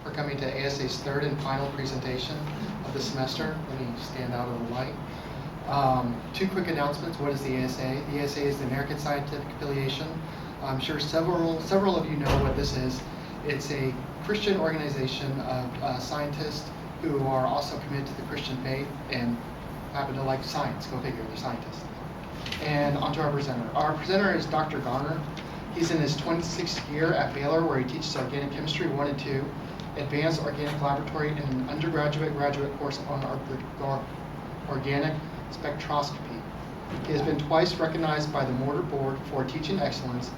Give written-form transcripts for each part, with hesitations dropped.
for coming to ASA's third and final presentation of the semester. Let me stand out of the light. Two quick announcements. What is the ASA? The ASA is the American Scientific Affiliation. I'm sure several of you know what this is. It's a Christian organization of scientists who are also committed to the Christian faith and happen to like science. Go figure, they're scientists. And onto our presenter. Our presenter is Dr. Garner. He's in his 26th year at Baylor, where he teaches Organic Chemistry 1 and 2, Advanced Organic Laboratory, and an undergraduate graduate course on organic spectroscopy. He has been twice recognized by the Mortar Board for teaching excellence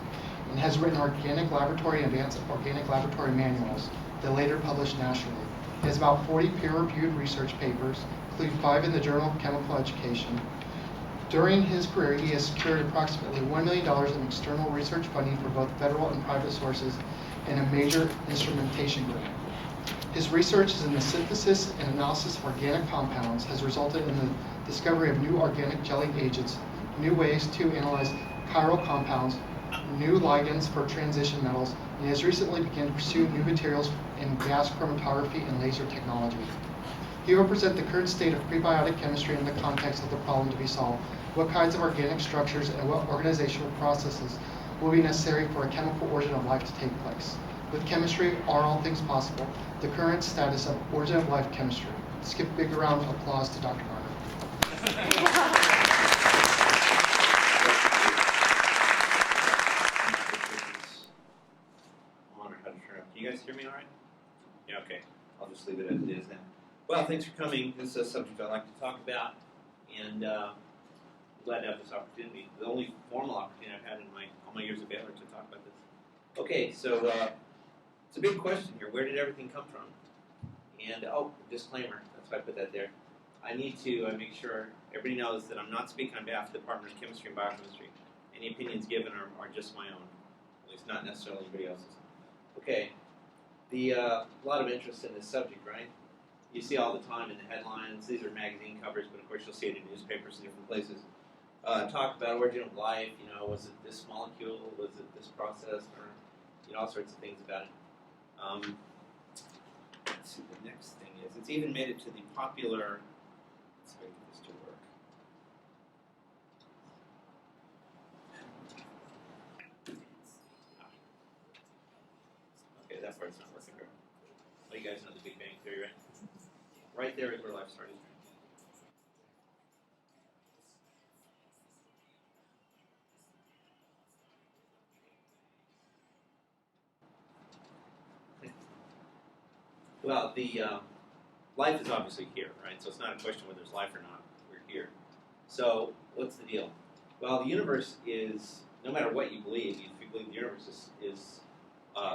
and has written Organic Laboratory and Advanced Organic Laboratory manuals that later published nationally. He has about 40 peer-reviewed research papers, including 5 in the Journal of Chemical Education. During his career, he has secured approximately $1 million in external research funding for both federal and private sources and a major instrumentation grant. His research in the synthesis and analysis of organic compounds has resulted in the discovery of new organic gelling agents, new ways to analyze chiral compounds, new ligands for transition metals, and has recently begun to pursue new materials in gas chromatography and laser technology. He will present the current state of prebiotic chemistry in the context of the problem to be solved, what kinds of organic structures and what organizational processes will be necessary for a chemical origin of life to take place. With chemistry, are all things possible? The current status of origin of life chemistry. Let's give a big round of applause to Dr. Garner. Can you guys hear me all right? Yeah, okay. I'll just leave it as it is then. Well, thanks for coming. This is a subject I like to talk about, and I'm glad to have this opportunity. The only formal opportunity I've had in all my years at Baylor to talk about this. Okay, so it's a big question here. Where did everything come from? And, disclaimer. That's why I put that there. I need to make sure everybody knows that I'm not speaking on behalf of the Department of Chemistry and Biochemistry. Any opinions given are just my own, at least not necessarily anybody else's. Okay, a lot of interest in this subject, right? You see all the time in the headlines. These are magazine covers, but of course you'll see it in newspapers in different places. Talk about origin of life. Was it this molecule? Was it this process? Or all sorts of things about it. Let's see. The next thing is it's even made it to the popular. Let's wait for this to work. Okay, that part's not working. Well, you guys know the Big Bang Theory, right? Right there is where life started. Well, the life is obviously here, right? So it's not a question whether there's life or not. We're here. So what's the deal? Well, the universe is, no matter what you believe, if you believe the universe is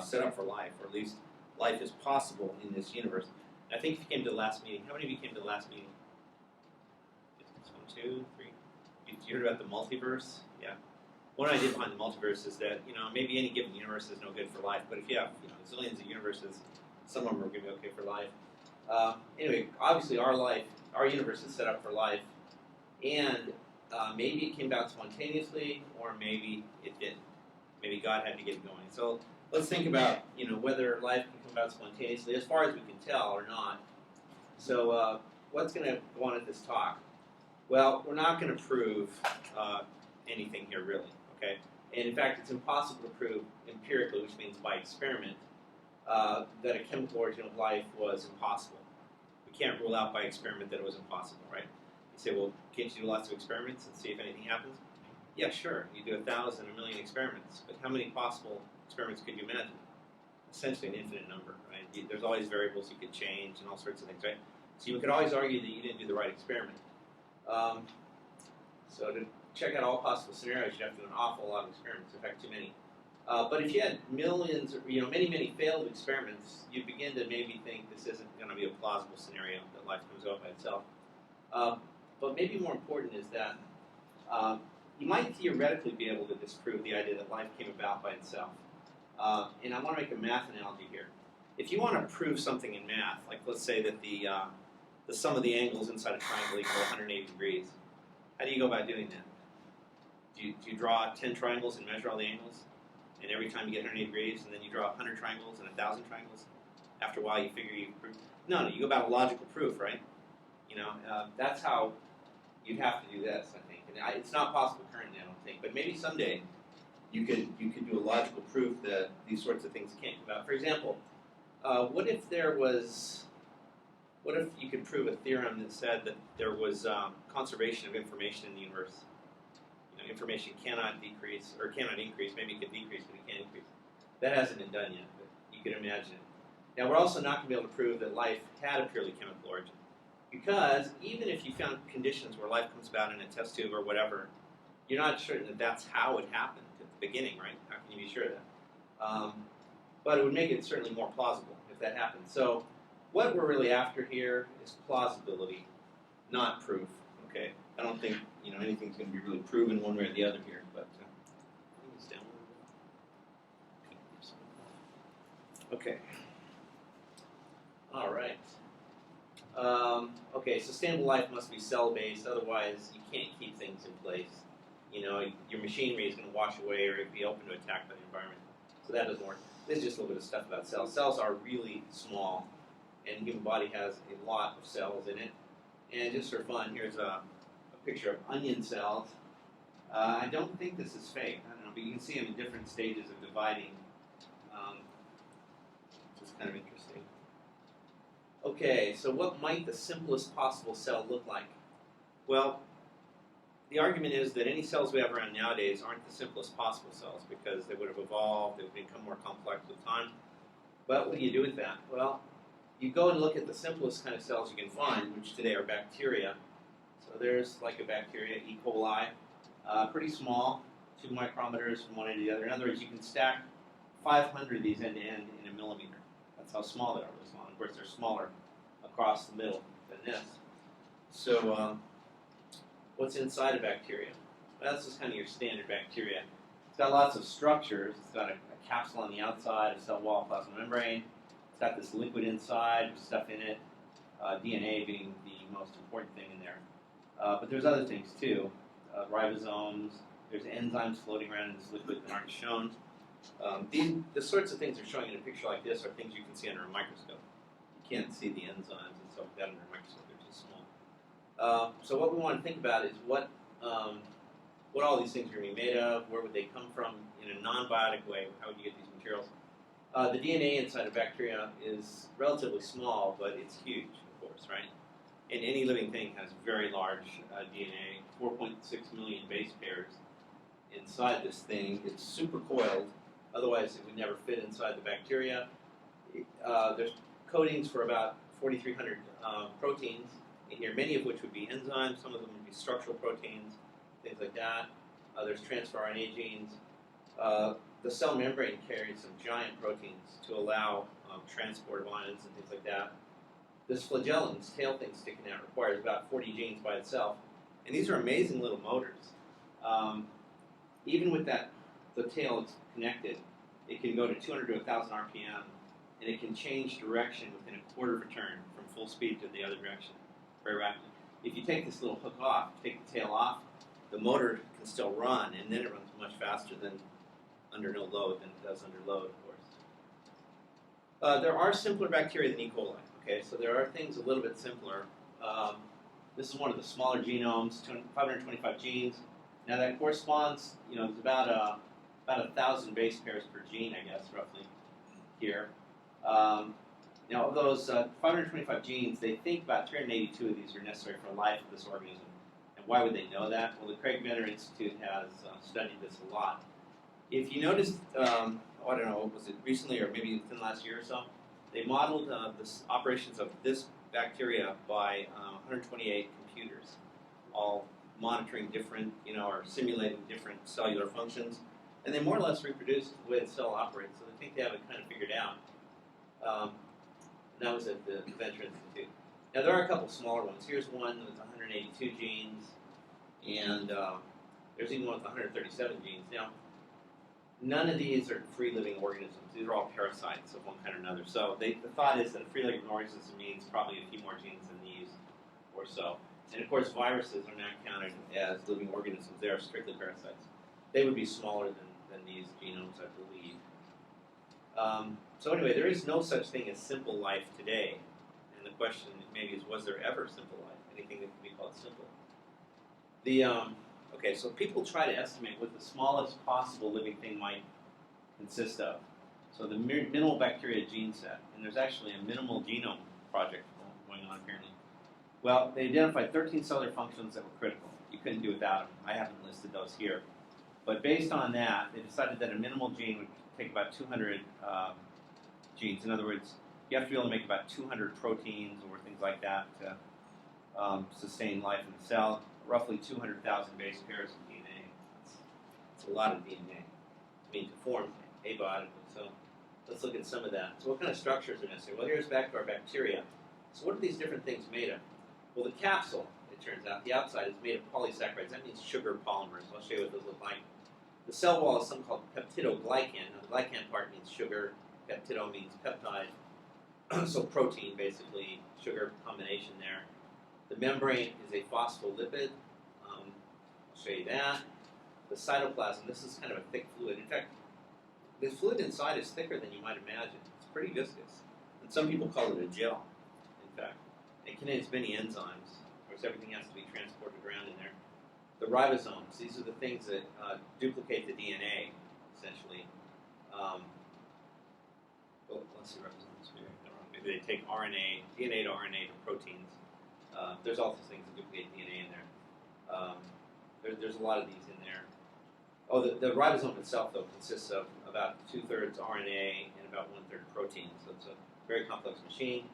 set up for life, or at least life is possible in this universe. I think if you came to the last meeting, how many of you came to the last meeting? 1, 2, 3. You heard about the multiverse? Yeah. One idea behind the multiverse is that, maybe any given universe is no good for life, but if you have, zillions of universes, some of them are going to be okay for life. Anyway, obviously our universe is set up for life, and maybe it came about spontaneously, or maybe it didn't. Maybe God had to get it going. So let's think about, whether life can come about spontaneously, as far as we can tell, or not. So what's going to go on at this talk? Well, we're not going to prove anything here, really, okay? And in fact, it's impossible to prove empirically, which means by experiment, that a chemical origin of life was impossible. We can't rule out by experiment that it was impossible, right? You say, well, can't you do lots of experiments and see if anything happens? Yeah, sure. You do 1,000, 1,000,000 experiments, but how many possible experiments could you imagine? Essentially an infinite number, right? There's always variables you could change and all sorts of things, right? So you could always argue that you didn't do the right experiment. So to check out all possible scenarios, you'd have to do an awful lot of experiments, in fact, too many. But if you had millions, or many failed experiments, you'd begin to maybe think this isn't going to be a plausible scenario, that life comes about by itself. But maybe more important is that you might theoretically be able to disprove the idea that life came about by itself. And I want to make a math analogy here. If you want to prove something in math, like let's say that the sum of the angles inside a triangle equal 180 degrees, how do you go about doing that? Do you draw 10 triangles and measure all the angles? And every time you get 180 degrees, and then you draw 100 triangles and 1,000 triangles? after a while you figure you've proved. No, you go about a logical proof, right? That's how you'd have to do this, I think. And it's not possible currently, I don't think, but maybe someday you could do a logical proof that these sorts of things can't come out. For example, what if you could prove a theorem that said that there was conservation of information in the universe? Information cannot decrease or cannot increase. Maybe it could decrease, but it can't increase. That hasn't been done yet, but you can imagine it. Now, we're also not going to be able to prove that life had a purely chemical origin, because even if you found conditions where life comes about in a test tube or whatever, you're not certain that that's how it happened at the beginning, right? How can you be sure of that? But it would make it certainly more plausible if that happened. So what we're really after here is plausibility, not proof. Okay, I don't think anything's going to be really proven one way or the other here, but I think it's down a little bit. Okay. All right. Okay, sustainable life must be cell-based, otherwise you can't keep things in place. Your machinery is going to wash away or be open to attack by the environment. So that doesn't work. This is just a little bit of stuff about cells. Cells are really small, and the human body has a lot of cells in it. And just for fun, here's a picture of onion cells. I don't think this is fake. I don't know, but you can see them in different stages of dividing. Which is kind of interesting. Okay, so what might the simplest possible cell look like? Well, the argument is that any cells we have around nowadays aren't the simplest possible cells because they would have evolved, they would become more complex with time. But what do you do with that? Well, you go and look at the simplest kind of cells you can find, which today are bacteria. So there's like a bacteria, E. coli, pretty small, 2 micrometers from one end to the other. In other words, you can stack 500 of these end to end in a millimeter. That's how small they are, really small. Of course, they're smaller across the middle than this. So what's inside a bacteria? Well, that's just kind of your standard bacteria. It's got lots of structures. It's got a capsule on the outside, a cell wall, plasma membrane. It's got this liquid inside with stuff in it, DNA being the most important thing in there. But there's other things too, ribosomes. There's enzymes floating around in this liquid that aren't shown. The sorts of things they're showing in a picture like this are things you can see under a microscope. You can't see the enzymes and stuff like that under a microscope. They're too small. So what we want to think about is what all these things are going to be made of, where would they come from in a non-biotic way, how would you get these materials? The DNA inside a bacteria is relatively small, but it's huge, of course, right? And any living thing has very large DNA, 4.6 million base pairs inside this thing. It's super coiled, otherwise it would never fit inside the bacteria. There's coatings for about 4,300 proteins in here, many of which would be enzymes, some of them would be structural proteins, things like that. There's transfer RNA genes. The cell membrane carries some giant proteins to allow transport of ions and things like that. This flagellum, this tail thing sticking out, requires about 40 genes by itself. And these are amazing little motors. Even with the tail that's connected, it can go to 200 to 1,000 RPM, and it can change direction within a quarter of a turn from full speed to the other direction very rapidly. If you take this little hook off, take the tail off, the motor can still run, and then it runs much faster than under no load than it does under load, of course. There are simpler bacteria than E. coli. Okay, so there are things a little bit simpler. This is one of the smaller genomes, 525 genes. Now that corresponds, it's about 1,000 base pairs per gene, I guess, roughly here. Now of those 525 genes, they think about 382 of these are necessary for the life of this organism. And why would they know that? Well, the Craig Venter Institute has studied this a lot. If you noticed, I don't know, was it recently or maybe within the last year or so, they modeled the operations of this bacteria by 128 computers, all monitoring different, or simulating different cellular functions, and they more or less reproduced the way the cell operates. So they think they have it kind of figured out. And that was at the Venter Institute. Now there are a couple smaller ones. Here's one with 182 genes, and there's even one with 137 genes. Now, none of these are free-living organisms. These are all parasites of one kind or another. So the thought is that a free-living organism means probably a few more genes than these or so. And of course, viruses are not counted as living organisms. They are strictly parasites. They would be smaller than these genomes, I believe. So anyway, there is no such thing as simple life today. And the question maybe is, was there ever simple life? Anything that can be called simple? Okay, so people try to estimate what the smallest possible living thing might consist of. So the minimal bacteria gene set, and there's actually a minimal genome project going on apparently. Well, they identified 13 cellular functions that were critical. You couldn't do without them. I haven't listed those here. But based on that, they decided that a minimal gene would take about 200 genes. In other words, you have to be able to make about 200 proteins or things like that to sustain life in the cell. Roughly 200,000 base pairs of DNA. That's a lot of DNA. I mean, to form abiotically. So let's look at some of that. So what kind of structures are necessary? Well, here's back to our bacteria. So what are these different things made of? Well, the capsule, it turns out, the outside is made of polysaccharides. That means sugar polymers. I'll show you what those look like. The cell wall is something called peptidoglycan. Now, the glycan part means sugar. Peptido means peptide. So protein, basically, sugar combination there. The membrane is a phospholipid. I'll show you that. The cytoplasm, this is kind of a thick fluid. In fact, the fluid inside is thicker than you might imagine. It's pretty viscous. And some people call it a gel, in fact. It contains many enzymes. Of course, everything has to be transported around in there. The ribosomes, these are the things that duplicate the DNA, essentially. Well, let's see, ribosomes. Maybe they take DNA to RNA to proteins. There's also things that duplicate DNA in there. There's a lot of these in there. Oh, the ribosome itself, though, consists of about 2/3 RNA and about 1/3 protein. So it's a very complex machine.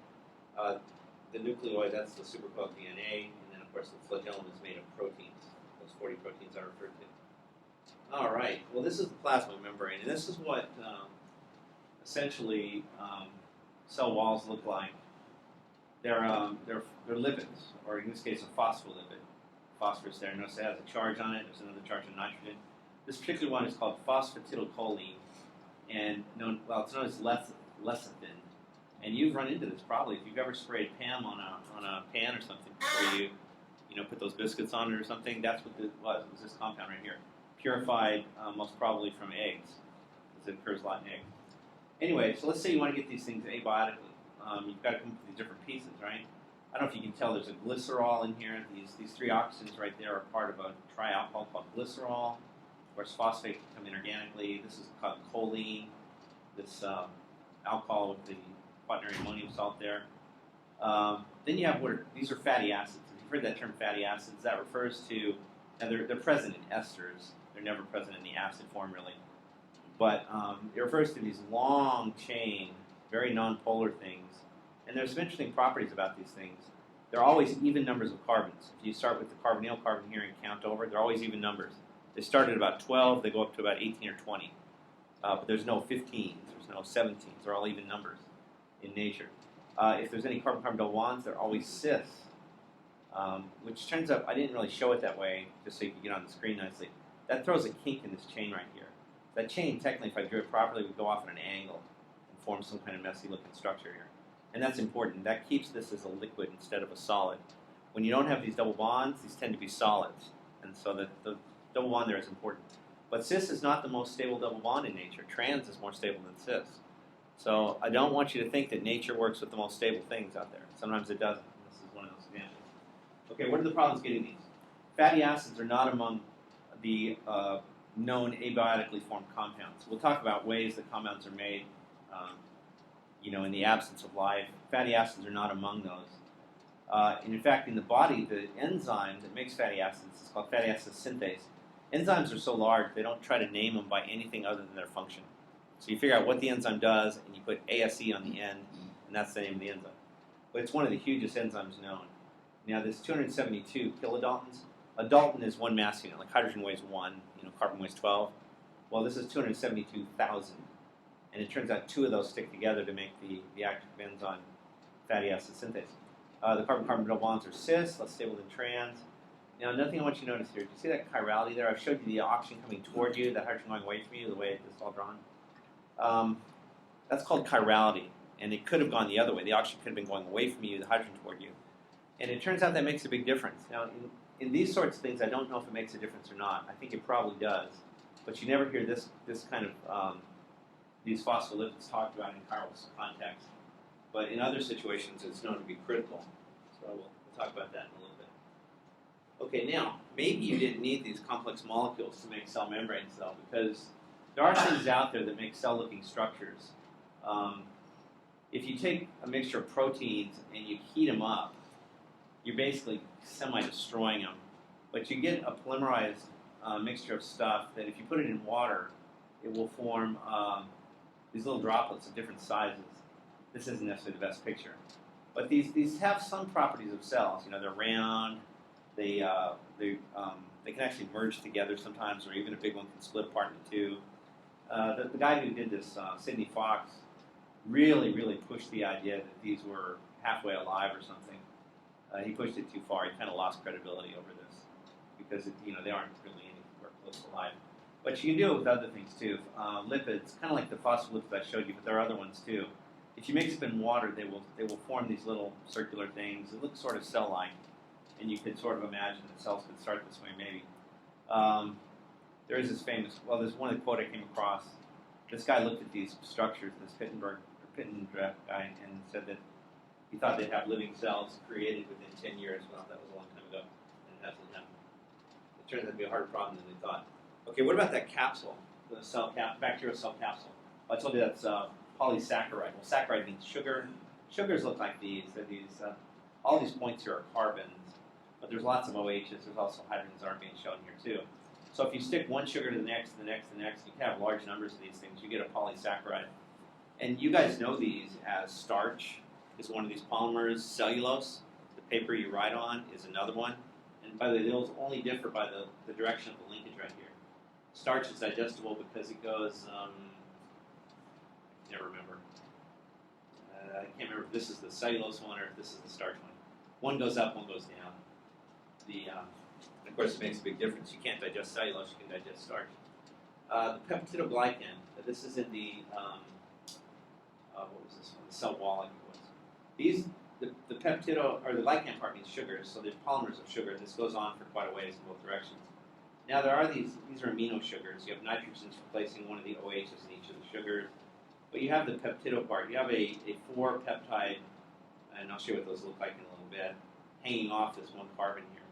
The nucleoid, that's the supercoiled DNA. And then, of course, the flagellum is made of proteins. Those 40 proteins are referred to. All right. Well, this is the plasma membrane. And this is what, essentially, cell walls look like. They're lipids, or in this case, a phospholipid. Phosphorus there. Notice it has a charge on it. There's another charge on nitrogen. This particular one is called phosphatidylcholine, and it's known as lecithin. And you've run into this probably if you've ever sprayed PAM on a pan or something before you put those biscuits on it or something. That's what it was. It was this compound right here, purified most probably from eggs, because it occurs a lot in eggs. Anyway, so let's say you want to get these things abiotically. You've got to come up with these different pieces, right? I don't know if you can tell. There's a glycerol in here. These three oxygens right there are part of a trialcohol called glycerol. Of course, phosphate can come inorganically. This is called choline. This alcohol with the quaternary ammonium salt there. Then you have these are fatty acids. If you've heard that term fatty acids, that refers to, and they're present in esters. They're never present in the acid form, really. But it refers to these long chain, very nonpolar things. And there's some interesting properties about these things. They're always even numbers of carbons. If you start with the carbonyl carbon here and count over, they're always even numbers. They start at about 12, they go up to about 18 or 20. But there's no 15s, there's no 17s. They're all even numbers in nature. If there's any carbon-carbon double bonds, they're always cis. Which turns out, I didn't really show it that way, just so you can get on the screen nicely. That throws a kink in this chain right here. That chain, technically, if I drew it properly, would go off at an angle and form some kind of messy-looking structure here. And that's important. That keeps this as a liquid instead of a solid. When you don't have these double bonds, these tend to be solids. And so the double bond there is important. But cis is not the most stable double bond in nature. Trans is more stable than cis. So I don't want you to think that nature works with the most stable things out there. Sometimes it doesn't. This is one of those examples. Okay, what are the problems getting these? Fatty acids are not among the known abiotically formed compounds. We'll talk about ways that compounds are made in the absence of life. Fatty acids are not among those. And in fact, in the body, the enzyme that makes fatty acids is called fatty acid synthase. Enzymes are so large, they don't try to name them by anything other than their function. So you figure out what the enzyme does, and you put ASE on the end, and that's the name of the enzyme. But it's one of the hugest enzymes known. Now, there's 272 kilodaltons. A dalton is one mass unit, like hydrogen weighs 1, carbon weighs 12. Well, this is 272,000. And it turns out 2 of those stick together to make the active enzyme fatty acid synthase. The carbon-carbon double bonds are cis, less stable than trans. Now, another thing I want you to notice here, do you see that chirality there? I've showed you the oxygen coming toward you, the hydrogen going away from you, the way it's all drawn. That's called chirality, and it could have gone the other way. The oxygen could have been going away from you, the hydrogen toward you. And it turns out that makes a big difference. Now, in these sorts of things, I don't know if it makes a difference or not. I think it probably does. But you never hear this kind of these phospholipids talked about in chiral context. But in other situations, it's known to be critical. So we'll talk about that in a little bit. Okay, now, maybe you didn't need these complex molecules to make cell membranes, though, because there are things out there that make cell-looking structures. If you take a mixture of proteins and you heat them up, you're basically semi-destroying them. But you get a polymerized mixture of stuff that if you put it in water, it will form these little droplets of different sizes. This isn't necessarily the best picture. But these have some properties of cells. You know, they're round, they can actually merge together sometimes, or even a big one can split apart into two. The guy who did this, Sidney Fox, really pushed the idea that these were halfway alive or something. He pushed it too far. He kind of lost credibility over this because they aren't really anywhere close to alive. But you can do it with other things too. Lipids, kind of like the phospholipids I showed you, but there are other ones too. If you mix them in water, they will form these little circular things. It looks sort of cell-like, and you could sort of imagine that cells could start this way maybe. There is this famous, there's one quote I came across. This guy looked at these structures, this Pittendreff guy, and said that he thought they'd have living cells created within 10 years. Well, that was a long time ago, and it hasn't happened. It turns out to be a harder problem than they thought. Okay, what about that capsule, the bacterial cell capsule? I told you that's polysaccharide. Well, saccharide means sugar. Sugars look like these. They're these. All these points here are carbons, but there's lots of OHs. There's also hydrogens aren't being shown here too. So if you stick one sugar to the next, the next, the next, you can have large numbers of these things. You get a polysaccharide. And you guys know these as starch is one of these polymers. Cellulose, the paper you write on, is another one. And by the way, those only differ by the direction of the linkage right here. Starch is digestible because it goes, I never remember. I can't remember if this is the cellulose one or if this is the starch one. One goes up, one goes down. Of course, it makes a big difference. You can't digest cellulose, you can digest starch. The peptidoglycan, this is in the, what was this one? The cell wall, I think it was. The glycan part means sugars, so there's polymers of sugar. This goes on for quite a ways in both directions. Now there are these are amino sugars. You have nitrogens replacing one of the OHs in each of the sugars. But you have the peptido part. You have a 4-peptide, and I'll show you what those look like in a little bit, hanging off this one carbon here.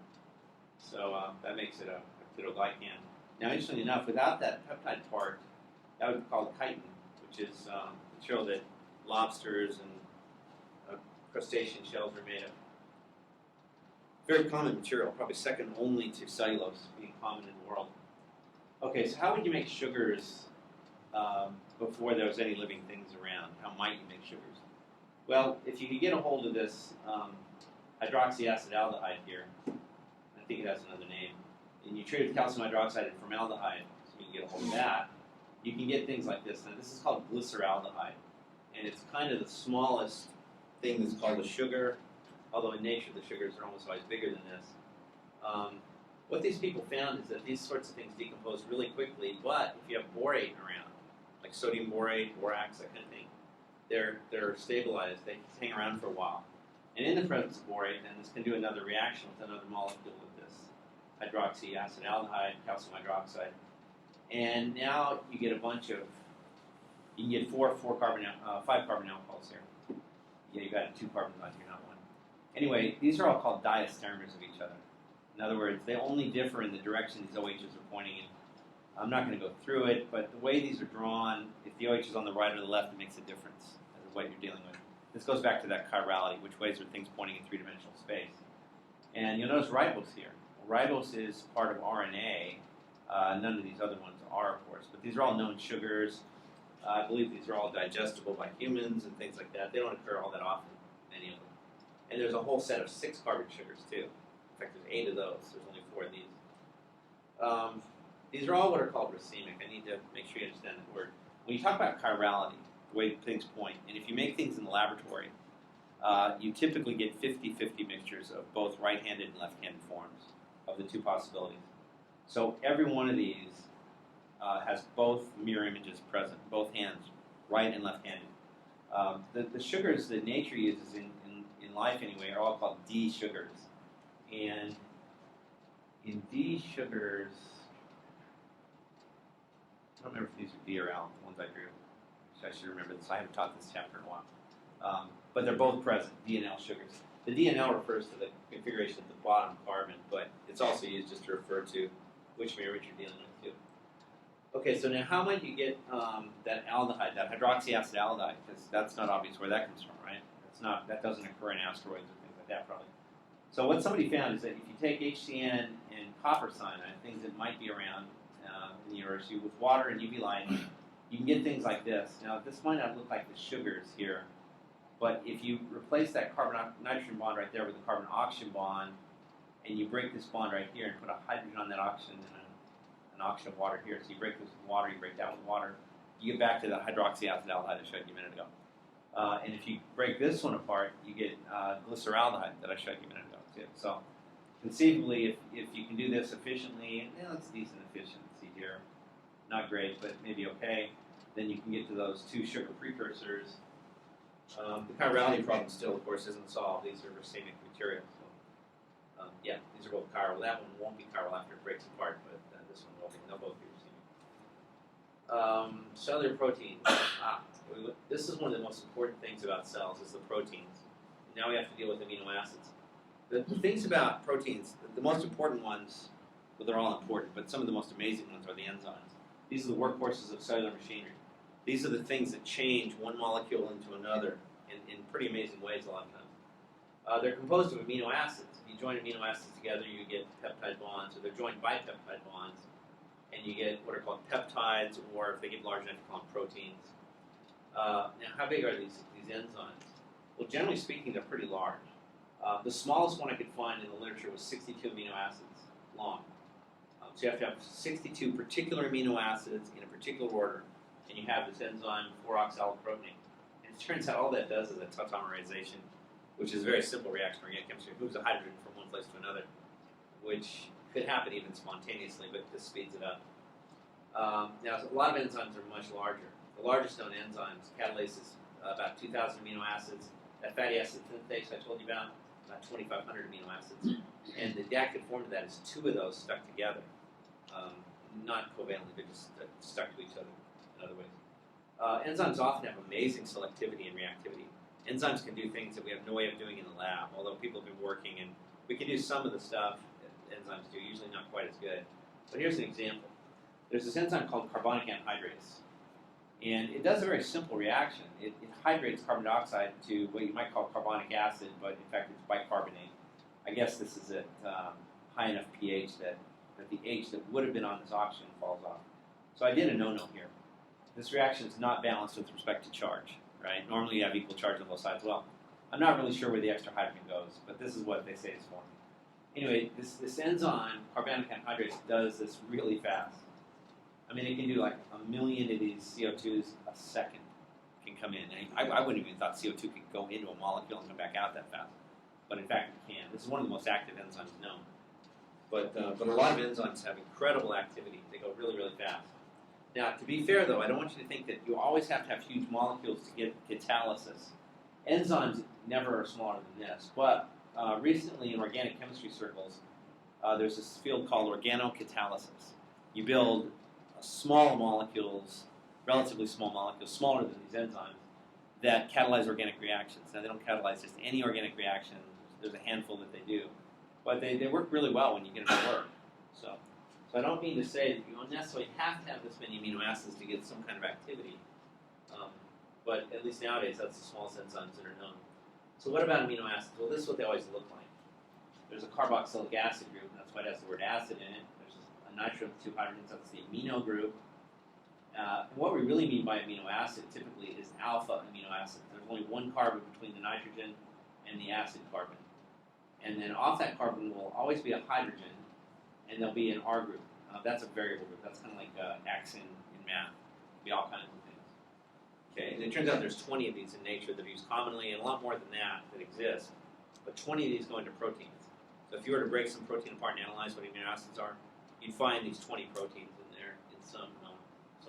So that makes it a peptidoglycan. Now, interestingly enough, without that peptide part, that would be called chitin, which is material that lobsters and crustacean shells are made of. Very common material, probably second only to cellulose being common in the world. Okay, so how would you make sugars before there was any living things around? How might you make sugars? Well, if you could get a hold of this hydroxyacetaldehyde here, I think it has another name, and you treat it with calcium hydroxide and formaldehyde, so you can get a hold of that, you can get things like this. Now, this is called glyceraldehyde, and it's kind of the smallest thing that's called a sugar, although in nature the sugars are almost always bigger than this. What these people found is that these sorts of things decompose really quickly, but if you have borate around, like sodium borate, borax, that kind of thing, they're stabilized. They hang around for a while. And in the presence of borate, then this can do another reaction with another molecule with this hydroxyacetaldehyde, calcium hydroxide. And now you get a bunch of, you can get 5 carbon alcohols here. Yeah, you've got 2 carbons on here, not 1. Anyway, these are all called diastereomers of each other. In other words, they only differ in the direction these OHs are pointing in. I'm not going to go through it, but the way these are drawn, if the OH is on the right or the left, it makes a difference as to what you're dealing with. This goes back to that chirality, which ways are things pointing in 3-dimensional space. And you'll notice ribose here. Well, ribose is part of RNA. None of these other ones are, of course, but these are all known sugars. I believe these are all digestible by humans and things like that. They don't occur all that often, many of them. And there's a whole set of 6 carbon sugars, too. In fact, there's 8 of those. There's only 4 of these. These are all what are called racemic. I need to make sure you understand that word. When you talk about chirality, the way things point, and if you make things in the laboratory, you typically get 50-50 mixtures of both right-handed and left-handed forms of the 2 possibilities. So every one of these has both mirror images present, both hands, right and left-handed. The sugars that nature uses in life anyway are all called D sugars. And in D sugars, I don't remember if these are D or L, the ones I drew. I should remember this. I haven't taught this chapter in a while. But they're both present, D and L sugars. The D and L refers to the configuration at the bottom carbon, but it's also used just to refer to which marriage you're dealing with too. Okay, so now how might you get that aldehyde, that hydroxy acid aldehyde? Because that's not obvious where that comes from, right? That doesn't occur in asteroids or things like that, probably. So what somebody found is that if you take HCN and copper cyanide, things that might be around in the universe, with water and UV light, you can get things like this. Now, this might not look like the sugars here, but if you replace that carbon-nitrogen bond right there with a carbon-oxygen bond, and you break this bond right here and put a hydrogen on that oxygen and an oxygen of water here, so you break this with water, you break that with water, you get back to the hydroxy acid aldehyde I showed you a minute ago. And if you break this one apart, you get glyceraldehyde that I showed you a minute ago too. So conceivably, if you can do this efficiently, and it's decent efficiency here, not great, but maybe okay, then you can get to those two sugar precursors. The chirality problem still, of course, isn't solved. These are racemic materials. So, yeah, these are both chiral. That one won't be chiral after it breaks apart, but this one will be. They'll both be racemic. Cellular proteins. This is one of the most important things about cells is the proteins. Now we have to deal with amino acids. The things about proteins, the most important ones, well, they're all important, but some of the most amazing ones are the enzymes. These are the workhorses of cellular machinery. These are the things that change one molecule into another in pretty amazing ways a lot of times. They're composed of amino acids. If you join amino acids together, you get peptide bonds, or they're joined by peptide bonds, and you get what are called peptides, or if they get large enough, you call them proteins. Now, how big are these enzymes? Well, generally speaking, they're pretty large. The smallest one I could find in the literature was 62 amino acids long. So you have to have 62 particular amino acids in a particular order, and you have this enzyme 4-oxaloprotein. And it turns out all that does is a tautomerization, which is a very simple reaction in organic chemistry. It moves a hydrogen from one place to another, which could happen even spontaneously, but this speeds it up. Now, a lot of enzymes are much larger. The largest known enzymes, catalase is about 2,000 amino acids. That fatty acid synthase I told you about 2,500 amino acids. And the active form of that is two of those stuck together. Not covalently, but just stuck to each other in other ways. Enzymes often have amazing selectivity and reactivity. Enzymes can do things that we have no way of doing in the lab, although people have been working, and we can do some of the stuff that enzymes do, usually not quite as good. But here's an example. There's this enzyme called carbonic anhydrase. And it does a very simple reaction. It hydrates carbon dioxide to what you might call carbonic acid, but in fact it's bicarbonate. I guess this is at high enough pH that the H that would have been on this oxygen falls off. So I did a no-no here. This reaction is not balanced with respect to charge, right? Normally you have equal charge on both sides. Well, I'm not really sure where the extra hydrogen goes, but this is what they say it's for. Anyway, this enzyme, carbonic anhydrase, does this really fast. I mean, it can do like 1 million of these CO2s a second can come in. And I wouldn't even thought CO2 could go into a molecule and come back out that fast. But in fact, it can. This is one of the most active enzymes known. But a lot of enzymes have incredible activity. They go really, really fast. Now, to be fair, though, I don't want you to think that you always have to have huge molecules to get catalysis. Enzymes never are smaller than this. But recently in organic chemistry circles, there's this field called organocatalysis. You build small molecules, relatively small molecules, smaller than these enzymes, that catalyze organic reactions. Now, they don't catalyze just any organic reaction. There's a handful that they do. But they work really well when you get them to work. So I don't mean to say that you don't necessarily have to have this many amino acids to get some kind of activity. But at least nowadays, that's the smallest enzymes that are known. So what about amino acids? Well, this is what they always look like. There's a carboxylic acid group, and that's why it has the word acid in it. There's a nitrogen with 2 hydrogens, that's the amino group. What we really mean by amino acid typically is alpha amino acid. There's only one carbon between the nitrogen and the acid carbon. And then off that carbon will always be a hydrogen, and there'll be an R group. That's a variable group. That's kind of like X in math. It'll be all kinds of things. Okay, and it turns out there's 20 of these in nature that are used commonly, and a lot more than that exist. But 20 of these go into proteins. So if you were to break some protein apart and analyze what amino acids are, you'd find these 20 proteins in there in some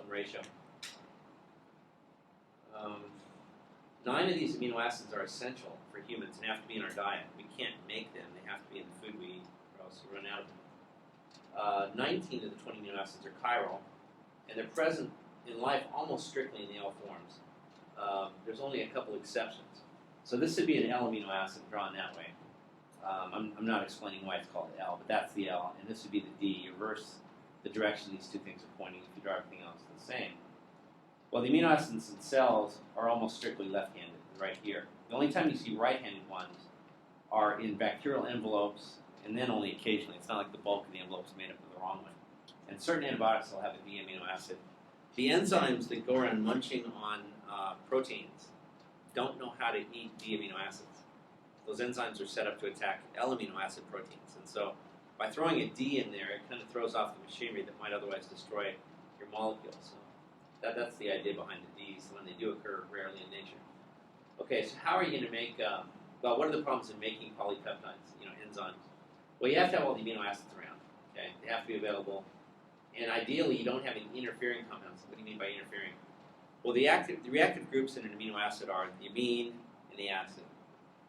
ratio. 9 of these amino acids are essential for humans and have to be in our diet. We can't make them. They have to be in the food we eat, or else we run out of them. 19 of the 20 amino acids are chiral, and they're present in life almost strictly in the L forms. There's only a couple exceptions. So this would be an L amino acid drawn that way. I'm not explaining why it's called L, but that's the L, and this would be the D. You reverse the direction these two things are pointing if you draw everything else the same. Well, the amino acids in cells are almost strictly left-handed, right here. The only time you see right-handed ones are in bacterial envelopes, and then only occasionally. It's not like the bulk of the envelope is made up of the wrong one. And certain antibiotics will have a D amino acid. The enzymes that go around munching on proteins don't know how to eat D amino acids. Those enzymes are set up to attack L amino acid proteins. And so by throwing a D in there, it kind of throws off the machinery that might otherwise destroy your molecules. So that's the idea behind the Ds when they do occur rarely in nature. Okay, so how are you going to make, well, what are the problems in making polypeptides, enzymes? Well, you have to have all the amino acids around, okay? They have to be available. And ideally, you don't have any interfering compounds. What do you mean by interfering? Well, the reactive groups in an amino acid are the amine and the acid.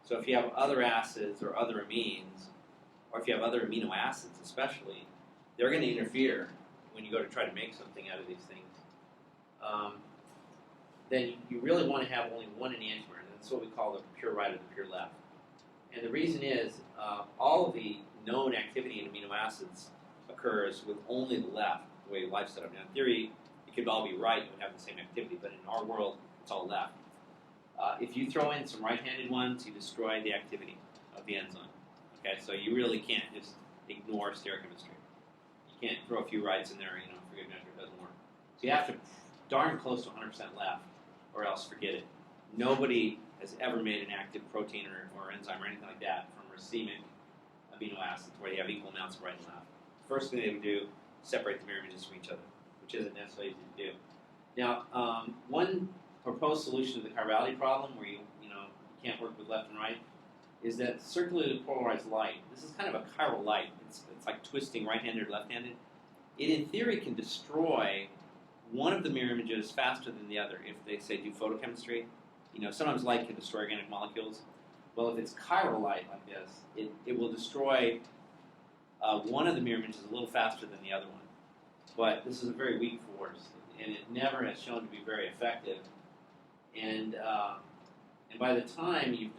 So if you have other acids or other amines, or if you have other amino acids especially, they're going to interfere when you go to try to make something out of these things. Then you really want to have only one enantiomer, and that's what we call the pure right or the pure left. And the reason is all of the known activity in amino acids occurs with only the left, the way life's set up. Now, in theory, it could all be right and have the same activity, but in our world, it's all left. If you throw in some right-handed ones, you destroy the activity of the enzyme. Okay, so you really can't just ignore stereochemistry. You can't throw a few rights in there, for good measure, it doesn't work. So you have to darn close to 100% left, or else forget it. Nobody has ever made an active protein or enzyme or anything like that from racemic amino acids where they have equal amounts of right and left. First thing they would do, separate the mirror images from each other, which isn't necessarily easy to do. Now, one proposed solution to the chirality problem, where you can't work with left and right, is that circularly polarized light. This is kind of a chiral light. It's like twisting right-handed or left-handed. It, in theory, can destroy one of the mirror images faster than the other if they, say, do photochemistry. Sometimes light can destroy organic molecules. Well, if it's chiral light like this, it will destroy one of the mirror images a little faster than the other one. But this is a very weak force, and it never has shown to be very effective. And by the time you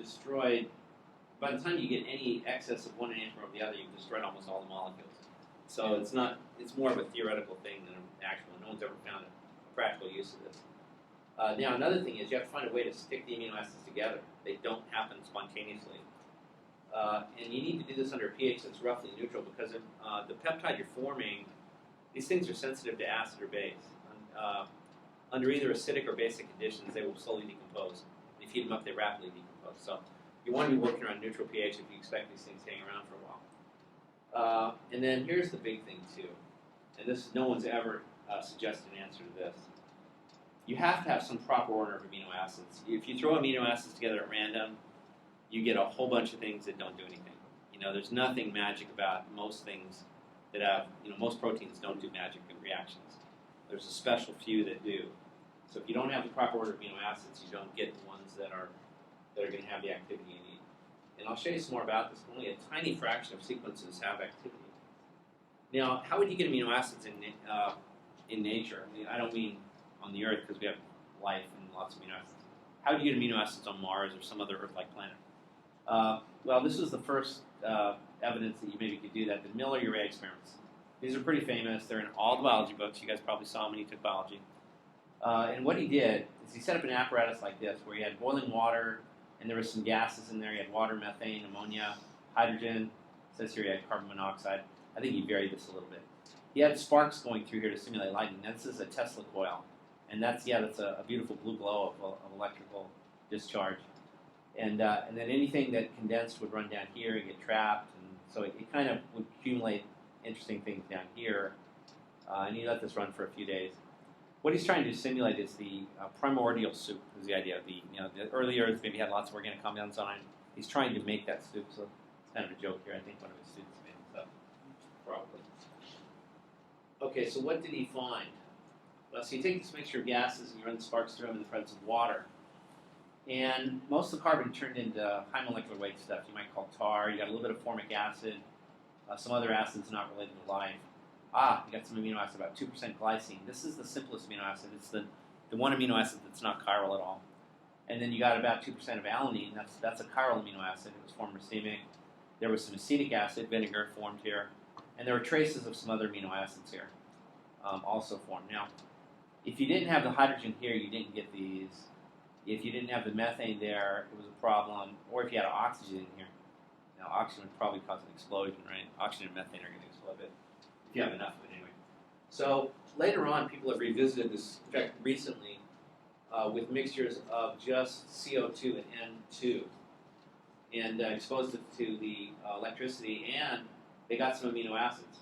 get any excess of one enantiomer over the other, you've destroyed almost all the molecules. So it's more of a theoretical thing than an actual. No one's ever found a practical use of this. Now, another thing is you have to find a way to stick the amino acids together. They don't happen spontaneously. And you need to do this under a pH that's roughly neutral because the peptide you're forming, these things are sensitive to acid or base. Under either acidic or basic conditions, they will slowly decompose. If you heat them up, they rapidly decompose. So you want to be working around neutral pH if you expect these things to hang around for a while. And then here's the big thing, too. And no one's ever suggested an answer to this. You have to have some proper order of amino acids. If you throw amino acids together at random, you get a whole bunch of things that don't do anything. There's nothing magic about most things that have, most proteins don't do magic reactions. There's a special few that do. So if you don't have the proper order of amino acids, you don't get the ones that are going to have the activity you need. And I'll show you some more about this. Only a tiny fraction of sequences have activity. Now, how would you get amino acids in nature? I don't mean on the Earth because we have life and lots of amino acids. How would you get amino acids on Mars or some other Earth-like planet? Well, this was the first evidence that you maybe could do that, the Miller-Urey experiments. These are pretty famous. They're in all the biology books. You guys probably saw them when you took biology. And what he did is he set up an apparatus like this where he had boiling water and there was some gases in there. He had water, methane, ammonia, hydrogen. It says here he had carbon monoxide. I think he varied this a little bit. He had sparks going through here to simulate lightning. This is a Tesla coil. And that's a beautiful blue glow of electrical discharge. And then anything that condensed would run down here and get trapped. And so it kind of would accumulate interesting things down here. And he let this run for a few days. What he's trying to simulate is the primordial soup, is the idea. The early Earth maybe had lots of organic compounds on it. He's trying to make that soup, so it's kind of a joke here. I think one of his students made this up, probably. Okay, so what did he find? Well, so you take this mixture of gases and you run the sparks through them in the presence of water. And most of the carbon turned into high molecular weight stuff you might call tar. You got a little bit of formic acid, some other acids not related to life. you got some amino acid, about 2% glycine. This is the simplest amino acid. It's the one amino acid that's not chiral at all. And then you got about 2% of alanine. That's a chiral amino acid. It was formed racemic. There was some acetic acid, vinegar, formed here. And there were traces of some other amino acids here, also formed. Now, if you didn't have the hydrogen here, you didn't get these. If you didn't have the methane there, it was a problem. Or if you had oxygen in here. Now, oxygen would probably cause an explosion, right? Oxygen and methane are going to explode it, if you have enough of it anyway. So later on, people have revisited this, in fact, recently, with mixtures of just CO2 and N2, and exposed it to the electricity, and they got some amino acids.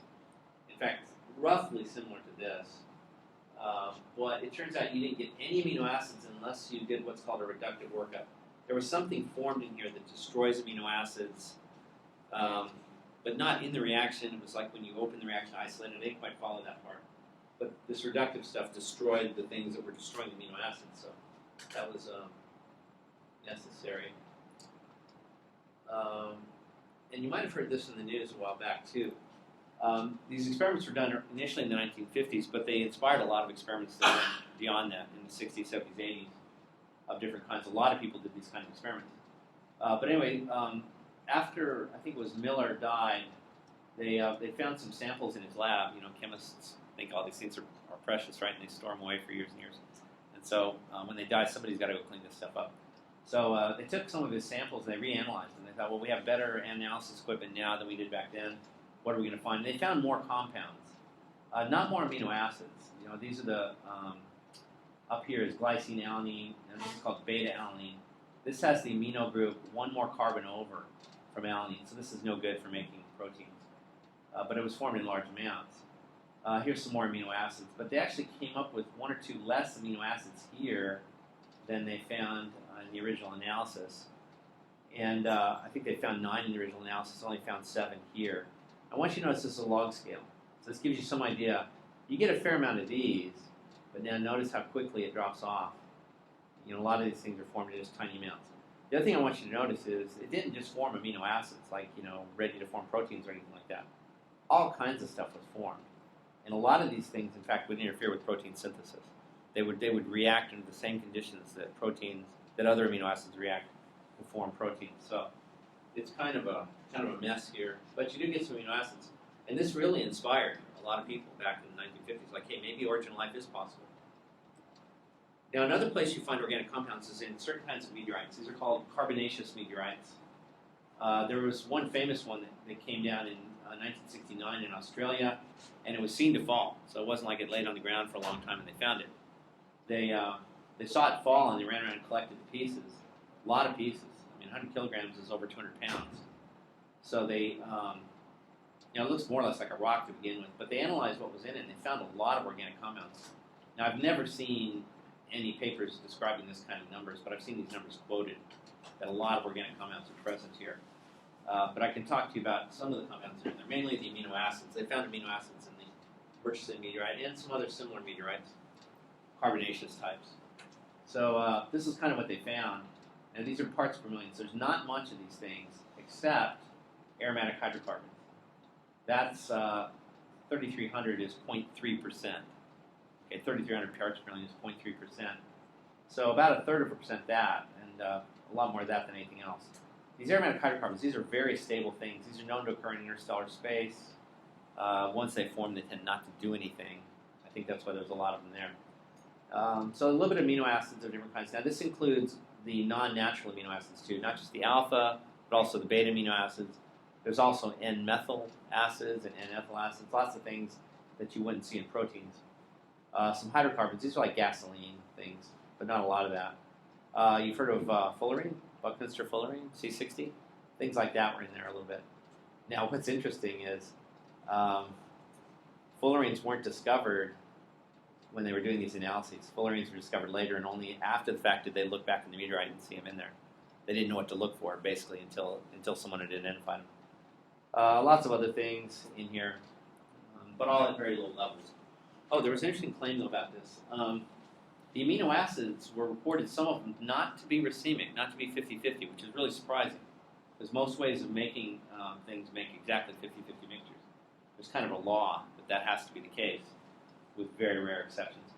In fact, roughly similar to this. But it turns out you didn't get any amino acids unless you did what's called a reductive workup. There was something formed in here that destroys amino acids, but not in the reaction. It was like when you open the reaction, isolate it. They didn't quite follow that part. But this reductive stuff destroyed the things that were destroying amino acids, so that was necessary. And you might have heard this in the news a while back, too. These experiments were done initially in the 1950s, but they inspired a lot of experiments that went beyond that in the 60s, 70s, 80s of different kinds. A lot of people did these kind of experiments. But anyway, after, I think it was Miller died, they found some samples in his lab. You know, chemists think all these things are precious, right? And they store them away for years and years. And so when they die, somebody's got to go clean this stuff up. So they took some of his samples and they reanalyzed them. They thought, well, we have better analysis equipment now than we did back then. What are we going to find? And they found more compounds, not more amino acids. You know, these are the up here is glycine, alanine, and this is called beta-alanine. This has the amino group one more carbon over from alanine, so this is no good for making proteins. But it was formed in large amounts. Here's some more amino acids, but they actually came up with one or two less amino acids here than they found in the original analysis. And I think they found 9 in the original analysis, only found 7 here. I want you to notice this is a log scale. So this gives you some idea. You get a fair amount of these, but now notice how quickly it drops off. You know, a lot of these things are formed in just tiny amounts. The other thing I want you to notice is it didn't just form amino acids, like, you know, ready to form proteins or anything like that. All kinds of stuff was formed. And a lot of these things, in fact, would interfere with protein synthesis. They would react under the same conditions that other amino acids react to form proteins. So it's kind of a mess here, but you do get some amino acids. And this really inspired a lot of people back in the 1950s, like, hey, maybe origin life is possible. Now, another place you find organic compounds is in certain kinds of meteorites. These are called carbonaceous meteorites. There was one famous one that came down in 1969 in Australia, and it was seen to fall. So it wasn't like it laid on the ground for a long time and they found it. They saw it fall and they ran around and collected the pieces, a lot of pieces. I mean, 100 kilograms is over 200 pounds. So they, it looks more or less like a rock to begin with, but they analyzed what was in it and they found a lot of organic compounds. Now, I've never seen any papers describing this kind of numbers, but I've seen these numbers quoted, that a lot of organic compounds are present here. But I can talk to you about some of the compounds that are in there, mainly the amino acids. They found amino acids in the Murchison meteorite and some other similar meteorites, carbonaceous types. So this is kind of what they found. And these are parts per million. So there's not much of these things except aromatic hydrocarbons. That's 3,300 is 0.3%. Okay, 3,300 parts per million is 0.3%. So about a third of a percent that, and a lot more of that than anything else. These aromatic hydrocarbons, these are very stable things. These are known to occur in interstellar space. Once they form, they tend not to do anything. I think that's why there's a lot of them there. So a little bit of amino acids of different kinds. Now this includes the non-natural amino acids too, not just the alpha, but also the beta amino acids. There's also N-methyl acids and N-ethyl acids, lots of things that you wouldn't see in proteins. Some hydrocarbons, these are like gasoline things, but not a lot of that. You've heard of fullerene, Buckminster fullerene, C60? Things like that were in there a little bit. Now what's interesting is fullerenes weren't discovered when they were doing these analyses. Fullerenes were discovered later, and only after the fact did they look back in the meteorite and see them in there. They didn't know what to look for, basically, until someone had identified them. Lots of other things in here, but all at very low levels. Oh, there was an interesting claim, though, about this. The amino acids were reported, some of them, not to be racemic, not to be 50-50, which is really surprising, because most ways of making things make exactly 50-50 mixtures. there's kind of a law that has to be the case, with very rare exceptions.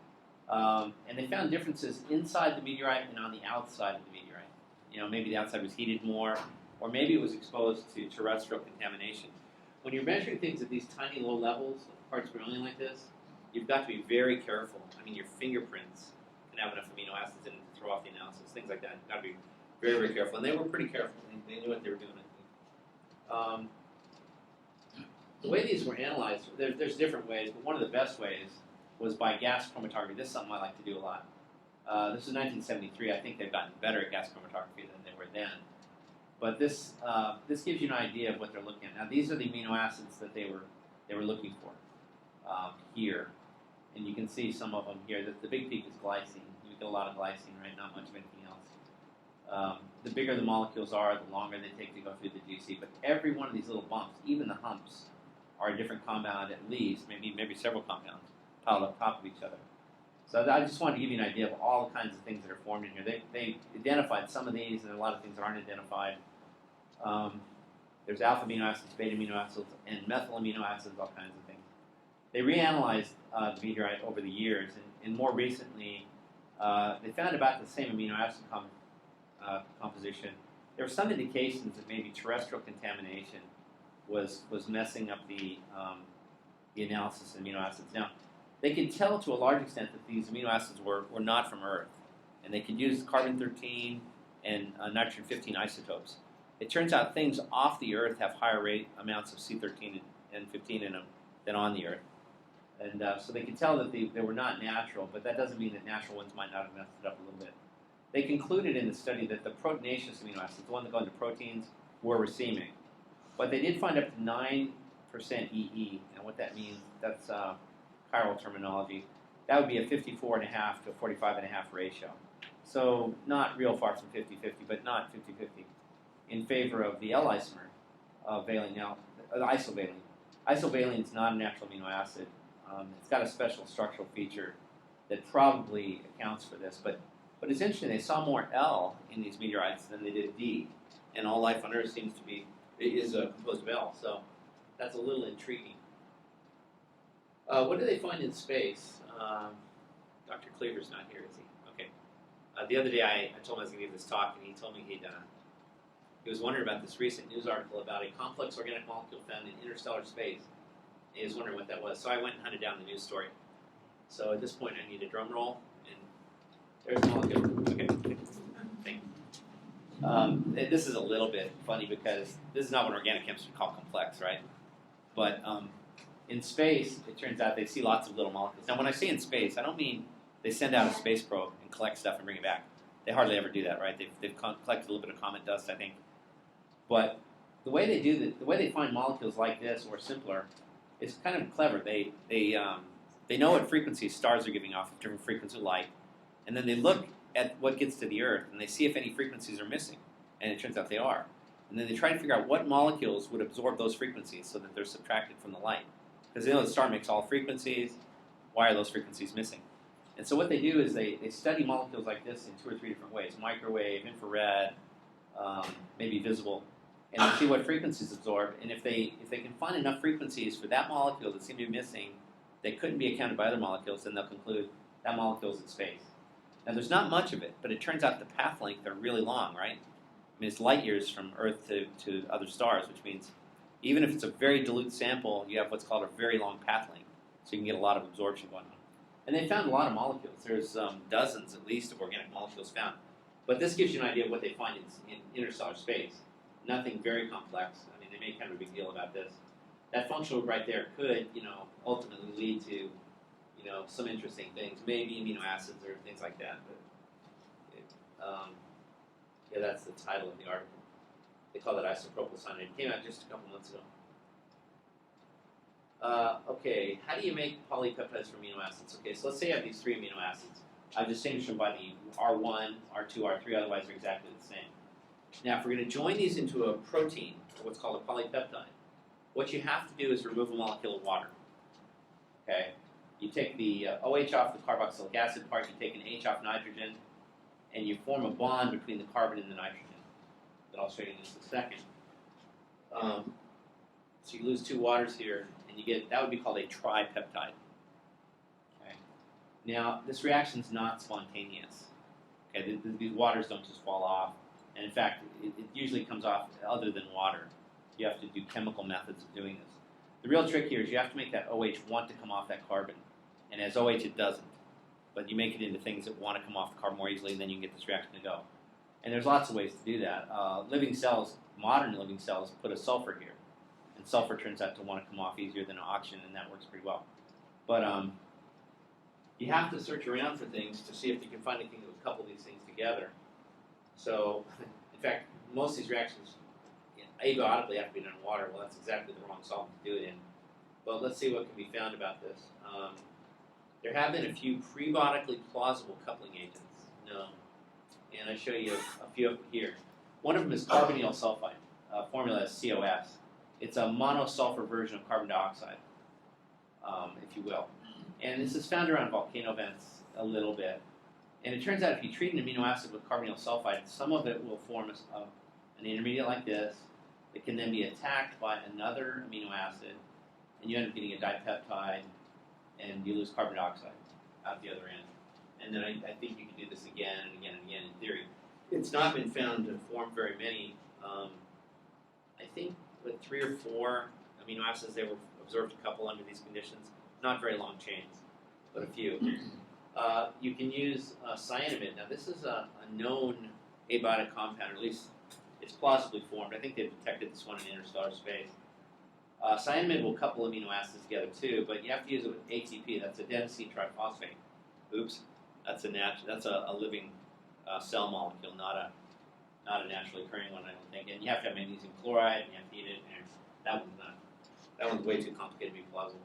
And they found differences inside the meteorite and on the outside of the meteorite. You know, maybe the outside was heated more, or maybe it was exposed to terrestrial contamination. When you're measuring things at these tiny low levels of parts per million like this, you've got to be very careful. I mean, your fingerprints can have enough amino acids in it to throw off the analysis, things like that. You've got to be very, very careful. And they were pretty careful. They knew what they were doing, I think. The way these were analyzed, there's different ways, but one of the best ways was by gas chromatography. This is something I like to do a lot. This is 1973. I think they've gotten better at gas chromatography than they were then. But this gives you an idea of what they're looking at. Now, these are the amino acids that they were looking for here. And you can see some of them here. The big peak is glycine. You get a lot of glycine, right? Not much of anything else. The bigger the molecules are, the longer they take to go through the GC. But every one of these little bumps, even the humps, are a different compound at least, maybe several compounds piled on top of each other. So I just wanted to give you an idea of all kinds of things that are formed in here. They identified some of these, and a lot of things that aren't identified. There's alpha amino acids, beta amino acids, and methyl amino acids, all kinds of things. They reanalyzed the meteorite over the years, and more recently, they found about the same amino acid composition. There were some indications that maybe terrestrial contamination was messing up the analysis of amino acids. Now, they could tell to a large extent that these amino acids were not from Earth, and they could use carbon-13 and nitrogen-15 isotopes. It turns out things off the Earth have higher amounts of C13 and 15 in them than on the Earth. And so they could tell that they were not natural, but that doesn't mean that natural ones might not have messed it up a little bit. They concluded in the study that the proteinaceous amino acids, the ones that go into proteins, were racemic. But they did find up to 9% EE, and what that means, that's chiral terminology. That would be a 54.5 to a 45.5 ratio. So not real far from 50-50, but not 50-50, in favor of the L isomer of valine. Now, the isovaline. Isovaline is not a natural amino acid. It's got a special structural feature that probably accounts for this. But it's interesting, they saw more L in these meteorites than they did D. And all life on Earth seems to be, is composed of L. So that's a little intriguing. What do they find in space? Dr. Cleaver's not here, is he? Okay. The other day I told him I was going to give this talk, and he told me he was wondering about this recent news article about a complex organic molecule found in interstellar space. He was wondering what that was. So I went and hunted down the news story. So at this point I need a drum roll, and there's the molecule. Okay. Thank you. This is a little bit funny because this is not what organic chemists would call complex, right? But in space, it turns out they see lots of little molecules. Now, when I say in space, I don't mean they send out a space probe and collect stuff and bring it back. They hardly ever do that, right? They've collected a little bit of comet dust, I think. But the way they do that, the way they find molecules like this or simpler, is kind of clever. They know what frequencies stars are giving off, different frequencies of light, and then they look at what gets to the Earth and they see if any frequencies are missing, and it turns out they are. And then they try to figure out what molecules would absorb those frequencies so that they're subtracted from the light. Because they know the star makes all frequencies. Why are those frequencies missing? And so what they do is they study molecules like this in 2 or 3 different ways: microwave, infrared, maybe visible, and they see what frequencies absorb. And if they can find enough frequencies for that molecule that seem to be missing, that couldn't be accounted by other molecules, then they'll conclude that molecule is in space. Now there's not much of it, but it turns out the path length are really long, right? I mean, it's light years from Earth to other stars, which means even if it's a very dilute sample, you have what's called a very long path length, so you can get a lot of absorption going on. And they found a lot of molecules. There's dozens, at least, of organic molecules found. But this gives you an idea of what they find in interstellar space. Nothing very complex. I mean, they made kind of a big deal about this. That functional group right there could, ultimately lead to, some interesting things. Maybe amino acids or things like that. But that's the title of the article. They call it isopropyl cyanide. It came out just a couple months ago. Okay, how do you make polypeptides from amino acids? Okay, so let's say you have these 3 amino acids. I've distinguished them by the R1, R2, R3, otherwise they're exactly the same. Now, if we're going to join these into a protein, or what's called a polypeptide, what you have to do is remove a molecule of water. Okay, you take the OH off the carboxylic acid part, you take an H off nitrogen, and you form a bond between the carbon and the nitrogen that I'll show you in just a second. So you lose 2 waters here, and you get, that would be called a tripeptide. Okay. Now, this reaction is not spontaneous. Okay, these waters don't just fall off. And in fact, it usually comes off other than water. You have to do chemical methods of doing this. The real trick here is you have to make that OH want to come off that carbon. And as OH, it doesn't. But you make it into things that want to come off the carbon more easily, and then you can get this reaction to go. And there's lots of ways to do that. Living cells, modern living cells, put a sulfur here. And sulfur turns out to want to come off easier than oxygen, and that works pretty well. But you have to search around for things to see if you can find anything that would couple these things together. So, in fact, most of these reactions abiotically have to be done in water. Well, that's exactly the wrong solvent to do it in. But let's see what can be found about this. There have been a few prebiotically plausible coupling agents known. And I show you a few of them here. One of them is carbonyl sulfide. Formula is COS. It's a monosulfur version of carbon dioxide, if you will. And this is found around volcano vents a little bit. And it turns out if you treat an amino acid with carbonyl sulfide, some of it will form an intermediate like this that can then be attacked by another amino acid, and you end up getting a dipeptide, and you lose carbon dioxide out the other end. And then I think you can do this again and again and again in theory. It's not been found to form very many. I think with 3 or 4 amino acids, they were observed a couple under these conditions. Not very long chains, but a few. You can use cyanamide. Now, this is a known abiotic compound, or at least it's plausibly formed. I think they've detected this one in interstellar space. Cyanamide will couple amino acids together too, but you have to use it with ATP. That's adenosine triphosphate. Oops, that's a living cell molecule, not a naturally occurring one, I don't think. And you have to have magnesium chloride, and you have to eat it. And that one's way too complicated to be plausible.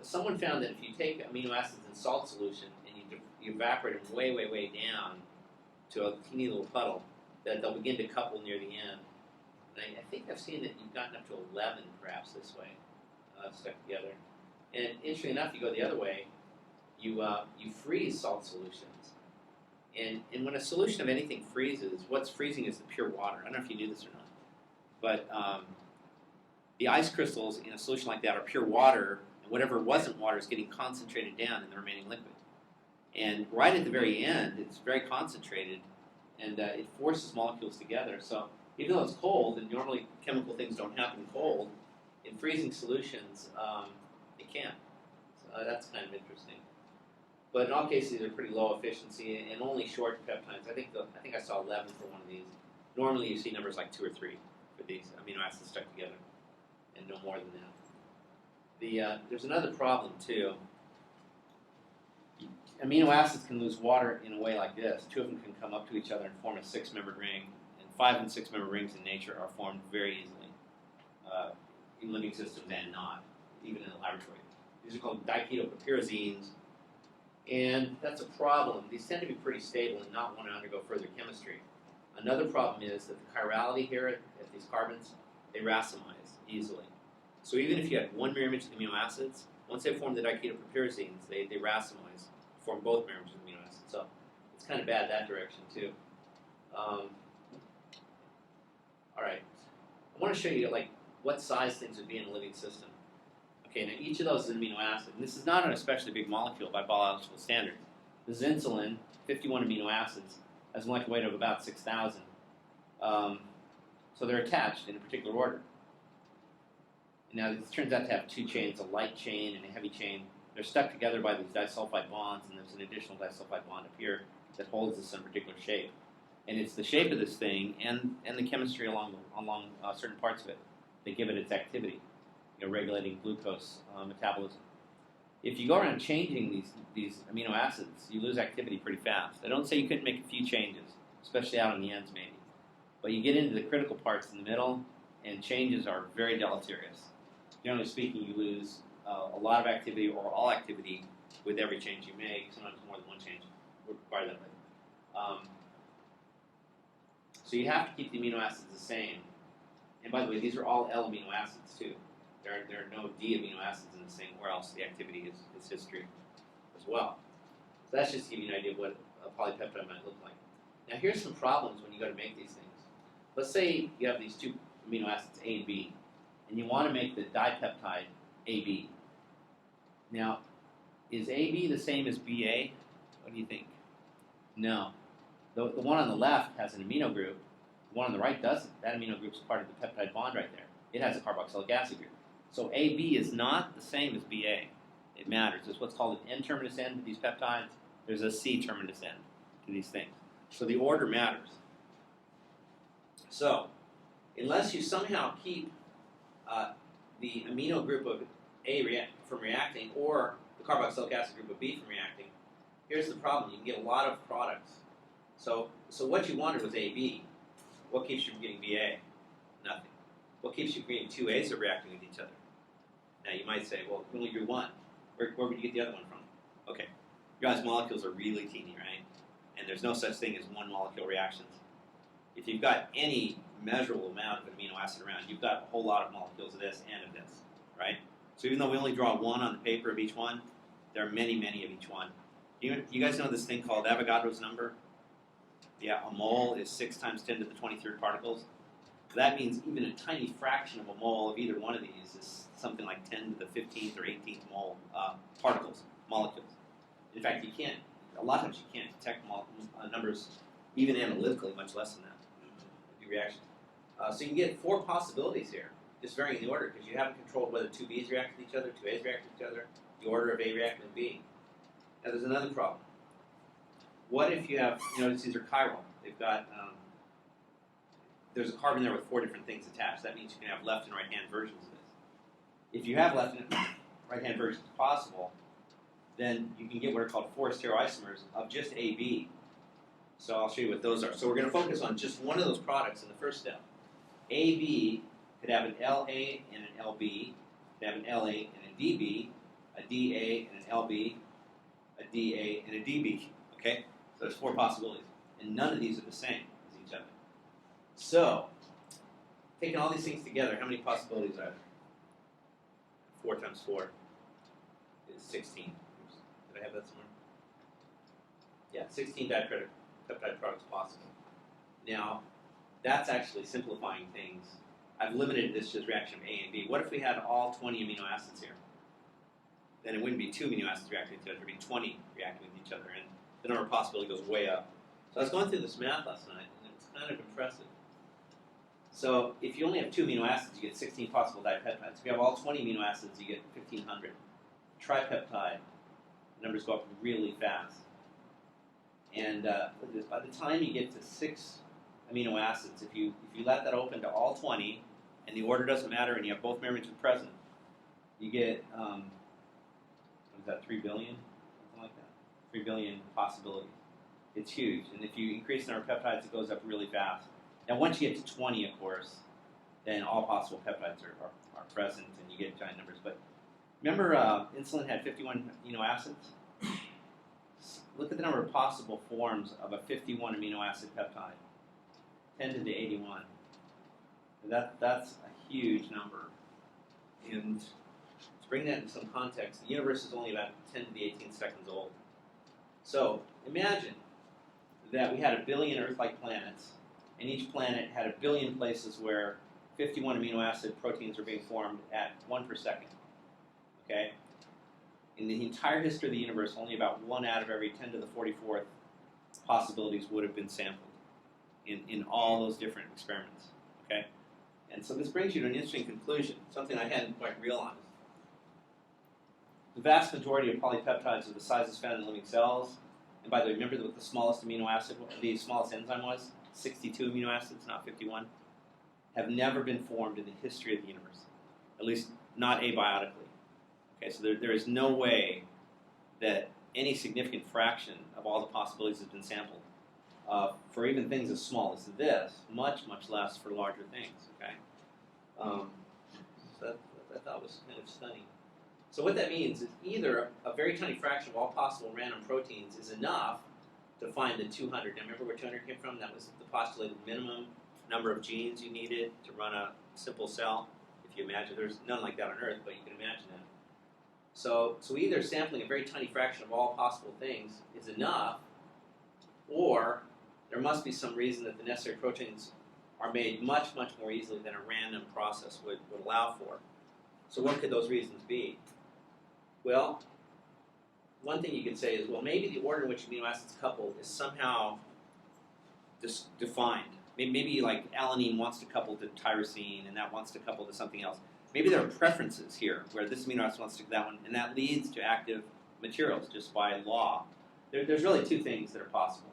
Someone found that if you take amino acids in salt solution and you evaporate them way, way, way down to a teeny little puddle, that they'll begin to couple near the end. And I think I've seen that you've gotten up to 11, perhaps, this way, stuck together. And interestingly enough, you go the other way, you freeze salt solutions. And when a solution of anything freezes, what's freezing is the pure water. I don't know if you knew this or not. But the ice crystals in a solution like that are pure water, and whatever wasn't water is getting concentrated down in the remaining liquid. And right at the very end, it's very concentrated, and it forces molecules together. So even though it's cold, and normally chemical things don't happen cold, in freezing solutions, it can. So that's kind of interesting. But in all cases, they're pretty low efficiency and only short peptides. I think I saw 11 for one of these. Normally, you see numbers like 2 or 3 for these amino acids stuck together, and no more than that. There's another problem too. Amino acids can lose water in a way like this. 2 of them can come up to each other and form a 6-membered ring. And 5 and 6-membered rings in nature are formed very easily in living systems and not, even in the laboratory. These are called diketopapyrazines, and that's a problem. These tend to be pretty stable and not want to undergo further chemistry. Another problem is that the chirality here at these carbons, they racemize easily. So even if you had one mirror image of amino acids, once they form the diketopapyrazines, they racemize, form both mirror images of amino acids. So it's kind of bad that direction too. All right, I want to show you like what size things would be in a living system. Okay, now each of those is an amino acid. And this is not an especially big molecule by biological standards. This is insulin, 51 amino acids, has a molecular weight of about 6,000. So they're attached in a particular order. Now this turns out to have 2 chains, a light chain and a heavy chain. They're stuck together by these disulfide bonds, and there's an additional disulfide bond up here that holds this in a particular shape. And it's the shape of this thing and the chemistry along certain parts of it that give it its activity, regulating glucose metabolism. If you go around changing these amino acids, you lose activity pretty fast. I don't say you couldn't make a few changes, especially out on the ends maybe. But you get into the critical parts in the middle, and changes are very deleterious. Generally speaking, you lose a lot of activity or all activity with every change you make. Sometimes more than one change would require that. So you have to keep the amino acids the same. And by the way, these are all L amino acids too. There are no D amino acids in this thing, or else the activity is history as well. So that's just to give you an idea of what a polypeptide might look like. Now here's some problems when you go to make these things. Let's say you have these 2 amino acids, A and B, and you want to make the dipeptide AB. Now, is AB the same as BA? What do you think? No. The one on the left has an amino group. The one on the right doesn't. That amino group is part of the peptide bond right there. It has a carboxylic acid group. So AB is not the same as BA. It matters. There's what's called an N-terminus end to these peptides. There's a C-terminus end to these things. So the order matters. So unless you somehow keep the amino group of A from reacting or the carboxylic acid group of B from reacting, here's the problem. You can get a lot of products. So what you wanted was AB. What keeps you from getting BA? Nothing. What keeps you from getting two A's that are reacting with each other? Now you might say, well, we only grew one. Where would you get the other one from? Okay, you guys' molecules are really teeny, right? And there's no such thing as one molecule reactions. If you've got any measurable amount of an amino acid around, you've got a whole lot of molecules of this and of this, right? So even though we only draw one on the paper of each one, there are many, many of each one. You guys know this thing called Avogadro's number? Yeah, a mole is 6 times 10 to the 23rd particles. That means even a tiny fraction of a mole of either one of these is something like 10 to the 15th or 18th mole particles, molecules. In fact, a lot of times you can't detect numbers even analytically, much less than that. The reactions. So you can get 4 possibilities here, just varying the order, because you haven't controlled whether 2 B's react with each other, 2 A's react with each other, the order of A reacting with B. Now there's another problem. What if you have, notice these are chiral. They've got, there's a carbon there with 4 different things attached. That means you can have left and right-hand versions of this. If you have left and right-hand versions possible, then you can get what are called forced stereoisomers of just AB. So I'll show you what those are. So we're going to focus on just one of those products in the first step. AB could have an LA and an LB, could have an LA and a DB, a DA and an LB, a DA and a DB. Okay? So there's 4 possibilities. And none of these are the same as each other. So, taking all these things together, how many possibilities are there? 4 times 4 is 16. Did I have that somewhere? Yeah, 16 dipeptide products possible. Now, that's actually simplifying things. I've limited this to reaction of A and B. What if we had all 20 amino acids here? Then it wouldn't be 2 amino acids reacting with each other. It would be 20 reacting with each other. And the number of possibility goes way up. So I was going through this math last night, and it's kind of impressive. So if you only have 2 amino acids, you get 16 possible dipeptides. If you have all 20 amino acids, you get 1,500. Tripeptide, numbers go up really fast. And look at this. By the time you get to 6 amino acids, if you let that open to all 20, and the order doesn't matter, and you have both membranes present, you get, what is that, 3 billion? Something like that. 3 billion possibilities. It's huge. And if you increase the number of peptides, it goes up really fast. Now, once you get to 20, of course, then all possible peptides are present, and you get giant numbers. But remember, insulin had 51 amino acids? Look at the number of possible forms of a 51 amino acid peptide. 10 to the 81. That's a huge number. And to bring that into some context, the universe is only about 10 to the 18th seconds old. So imagine that we had a billion Earth-like planets, and each planet had a billion places where 51 amino acid proteins are being formed at 1 per second. Okay? In the entire history of the universe, only about 1 out of every 10 to the 44th possibilities would have been sampled in all those different experiments. Okay? And so this brings you to an interesting conclusion, something I hadn't quite realized. The vast majority of polypeptides are the sizes found in living cells. And by the way, remember what the smallest amino acid, the smallest enzyme was? 62 amino acids, not 51. Have never been formed in the history of the universe, at least not abiotically. Okay, so there is no way that any significant fraction of all the possibilities has been sampled for even things as small as this, much, much less for larger things. Okay, so that I thought was kind of stunning. So what that means is either a very tiny fraction of all possible random proteins is enough to find the 200. Now remember where 200 came from? That was the postulated minimum number of genes you needed to run a simple cell. If you imagine, there's none like that on Earth, but you can imagine that. So either sampling a very tiny fraction of all possible things is enough, or there must be some reason that the necessary proteins are made much, much more easily than a random process would allow for. So what could those reasons be? Well, one thing you could say is, well, maybe the order in which amino acids couple is somehow defined. Maybe like alanine wants to couple to tyrosine, and that wants to couple to something else. Maybe there are preferences here, where this amino acid wants to that one, and that leads to active materials just by law. There's really two things that are possible.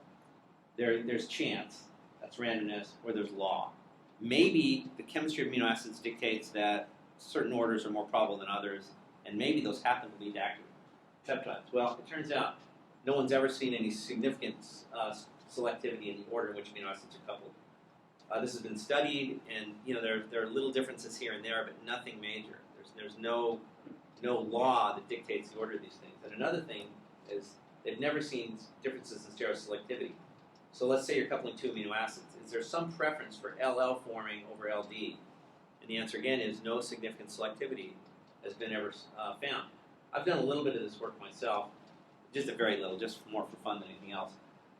There's chance, that's randomness, or there's law. Maybe the chemistry of amino acids dictates that certain orders are more probable than others, and maybe those happen to lead to active peptides. Well, it turns out no one's ever seen any significant selectivity in the order in which amino acids are coupled. This has been studied, and there are little differences here and there, but nothing major. There's no law that dictates the order of these things. And another thing is they've never seen differences in stereoselectivity. So let's say you're coupling two amino acids. Is there some preference for LL forming over LD? And the answer again is no significant selectivity has been ever found. I've done a little bit of this work myself, just a very little, just more for fun than anything else.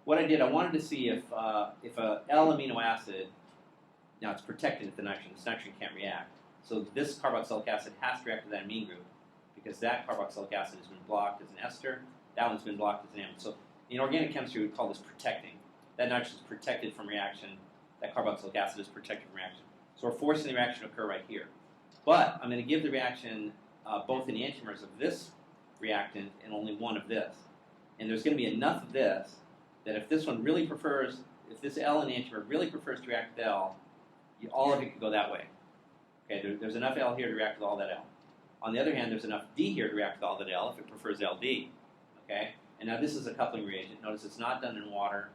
What I did, I wanted to see if a L amino acid, now it's protected at the nitrogen. This nitrogen can't react. So this carboxylic acid has to react with that amine group because that carboxylic acid has been blocked as an ester. That one's been blocked as an amine. So in organic chemistry, we would call this protecting. That nitrogen is protected from reaction. That carboxylic acid is protected from reaction. So we're forcing the reaction to occur right here. But I'm going to give the reaction both enantiomers of this reactant and only one of this. And there's going to be enough of this that if this one really prefers, if this L enantiomer really prefers to react with L, all of it could go that way. Okay, there's enough L here to react with all that L. On the other hand, there's enough D here to react with all that L if it prefers LD. Okay, and now this is a coupling reagent. Notice it's not done in water.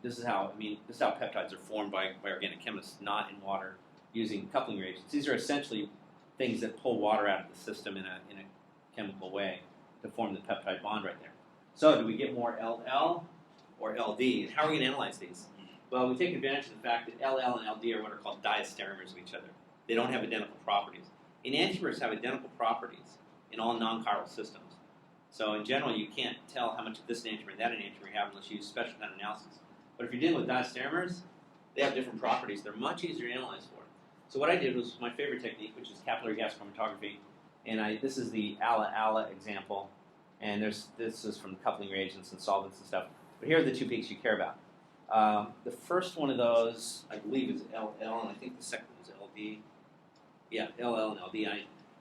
This is how peptides are formed by organic chemists, not in water, using coupling reagents. These are essentially things that pull water out of the system in a chemical way to form the peptide bond right there. So do we get more LL or LD? And how are we going to analyze these? Well, we take advantage of the fact that LL and LD are what are called diastereomers of each other. They don't have identical properties. Enantiomers have identical properties in all non-chiral systems. So in general, you can't tell how much of this enantiomer and that enantiomer you have unless you use special kind of analysis. But if you're dealing with diastereomers, they have different properties. They're much easier to analyze for. So what I did was my favorite technique, which is capillary gas chromatography. And this is the ALA example. And this is from coupling reagents and solvents and stuff. But here are the two peaks you care about. The first one of those, I believe, is LL, and I think the second one is LD. Yeah, LL and LD.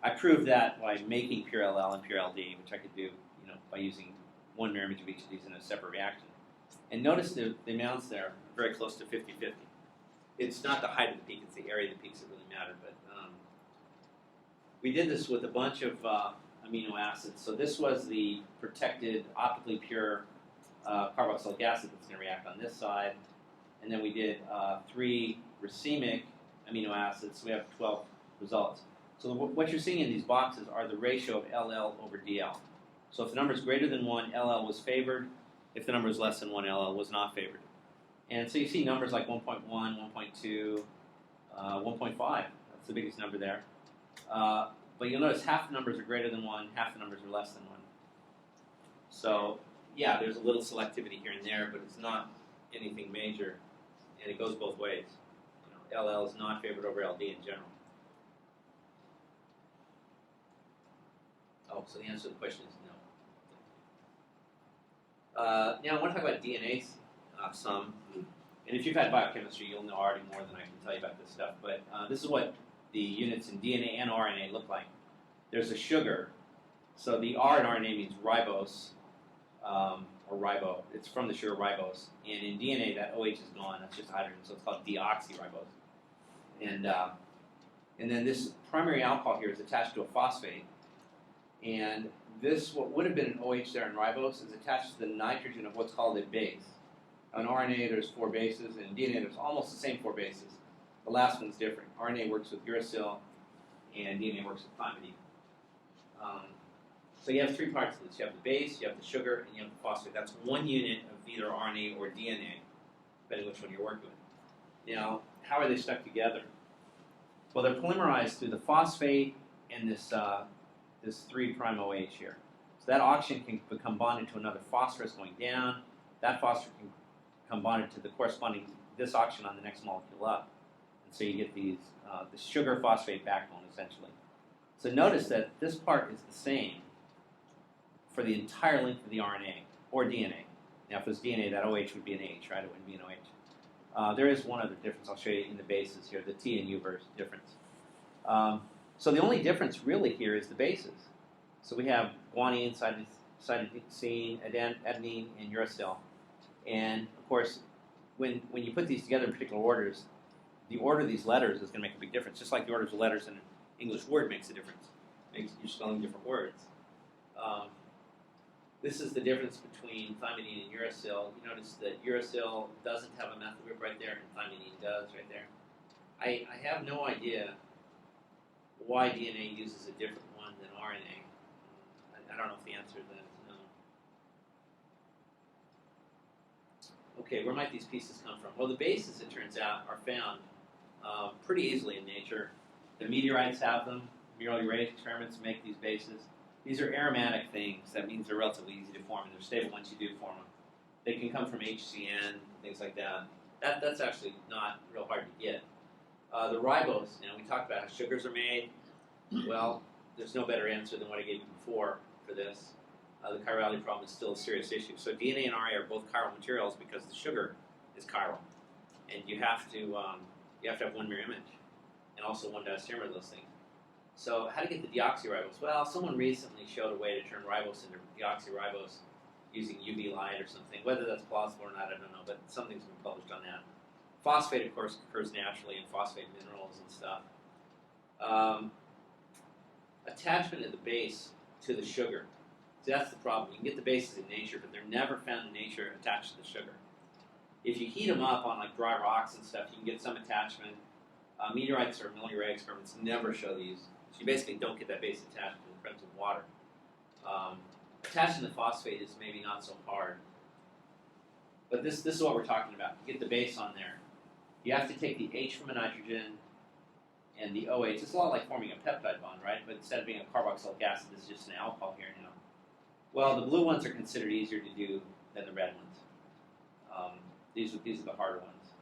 I proved that by making pure LL and pure LD, which I could do, by using one mirror image of each of these in a separate reaction. And notice the amounts there are very close to 50-50. It's not the height of the peak; it's the area of the peaks that really matter. But we did this with a bunch of amino acids. So this was the protected, optically pure carboxylic acid that's going to react on this side. And then we did 3 racemic amino acids. So we have 12 results. So what you're seeing in these boxes are the ratio of LL over DL. So if the number is greater than 1, LL was favored. If the number is less than 1, LL was not favored. And so you see numbers like 1.1, 1.2, 1.5. That's the biggest number there. But you'll notice half the numbers are greater than 1, half the numbers are less than 1. So yeah, there's a little selectivity here and there, but it's not anything major, and it goes both ways. LL is not favored over LD in general. Oh, so the answer to the question is no. Now I want to talk about DNA some. And if you've had biochemistry, you'll know already more than I can tell you about this stuff. But this is what the units in DNA and RNA look like. There's a sugar. So the R in RNA means ribose, or ribo. It's from the sugar ribose. And in DNA, that OH is gone. That's just hydrogen. So it's called deoxyribose. And then this primary alcohol here is attached to a phosphate. And this, what would have been an OH there in ribose, is attached to the nitrogen of what's called a base. On RNA, there's 4 bases, and in DNA, there's almost the same 4 bases. The last one's different. RNA works with uracil, and DNA works with thymidine. So you have 3 parts of this. You have the base, you have the sugar, and you have the phosphate. That's one unit of either RNA or DNA, depending which one you're working with. Now, how are they stuck together? Well, they're polymerized through the phosphate and this 3' OH here. So that oxygen can become bonded to another phosphorus going down. That phosphorus can become bonded to the corresponding this oxygen on the next molecule up. And so you get these, the sugar phosphate backbone, essentially. So notice that this part is the same for the entire length of the RNA, or DNA. Now, if it was DNA, that OH would be an H, right? It wouldn't be an OH. There is one other difference I'll show you in the bases here, the T and U difference. So the only difference really here is the bases. So we have guanine, cytosine, adenine, and uracil. And of course, when you put these together in particular orders, the order of these letters is going to make a big difference. Just like the orders of letters in an English word makes a difference. You're spelling different words. This is the difference between thymidine and uracil. You notice that uracil doesn't have a methyl group right there, and thymidine does right there. I have no idea why DNA uses a different one than RNA. I don't know if the answer to that is no. Okay, where might these pieces come from? Well, the bases, it turns out, are found pretty easily in nature. The meteorites have them. Miller-Urey experiments make these bases. These are aromatic things. That means they're relatively easy to form, and they're stable once you do form them. They can come from HCN, things like that. That's actually not real hard to get. The ribose, we talked about how sugars are made. Well, there's no better answer than what I gave you before for this. The chirality problem is still a serious issue. So DNA and RNA are both chiral materials because the sugar is chiral, and you have to have one mirror image, and also one diastereomer of those things. So how to get the deoxyribose? Well, someone recently showed a way to turn ribose into deoxyribose using UV light or something. Whether that's plausible or not, I don't know, but something's been published on that. Phosphate, of course, occurs naturally in phosphate minerals and stuff. Attachment of the base to the sugar. See, that's the problem. You can get the bases in nature, but they're never found in nature attached to the sugar. If you heat them up on like dry rocks and stuff, you can get some attachment. Meteorites or Miller-Urey experiments never show these. So you basically don't get that base attached in the presence of water. Attaching the phosphate is maybe not so hard. But this is what we're talking about. You get the base on there. You have to take the H from a nitrogen and the OH. It's a lot like forming a peptide bond, right? But instead of being a carboxylic acid, it's just an alcohol here now. Well, the blue ones are considered easier to do than the red ones. These are the harder ones.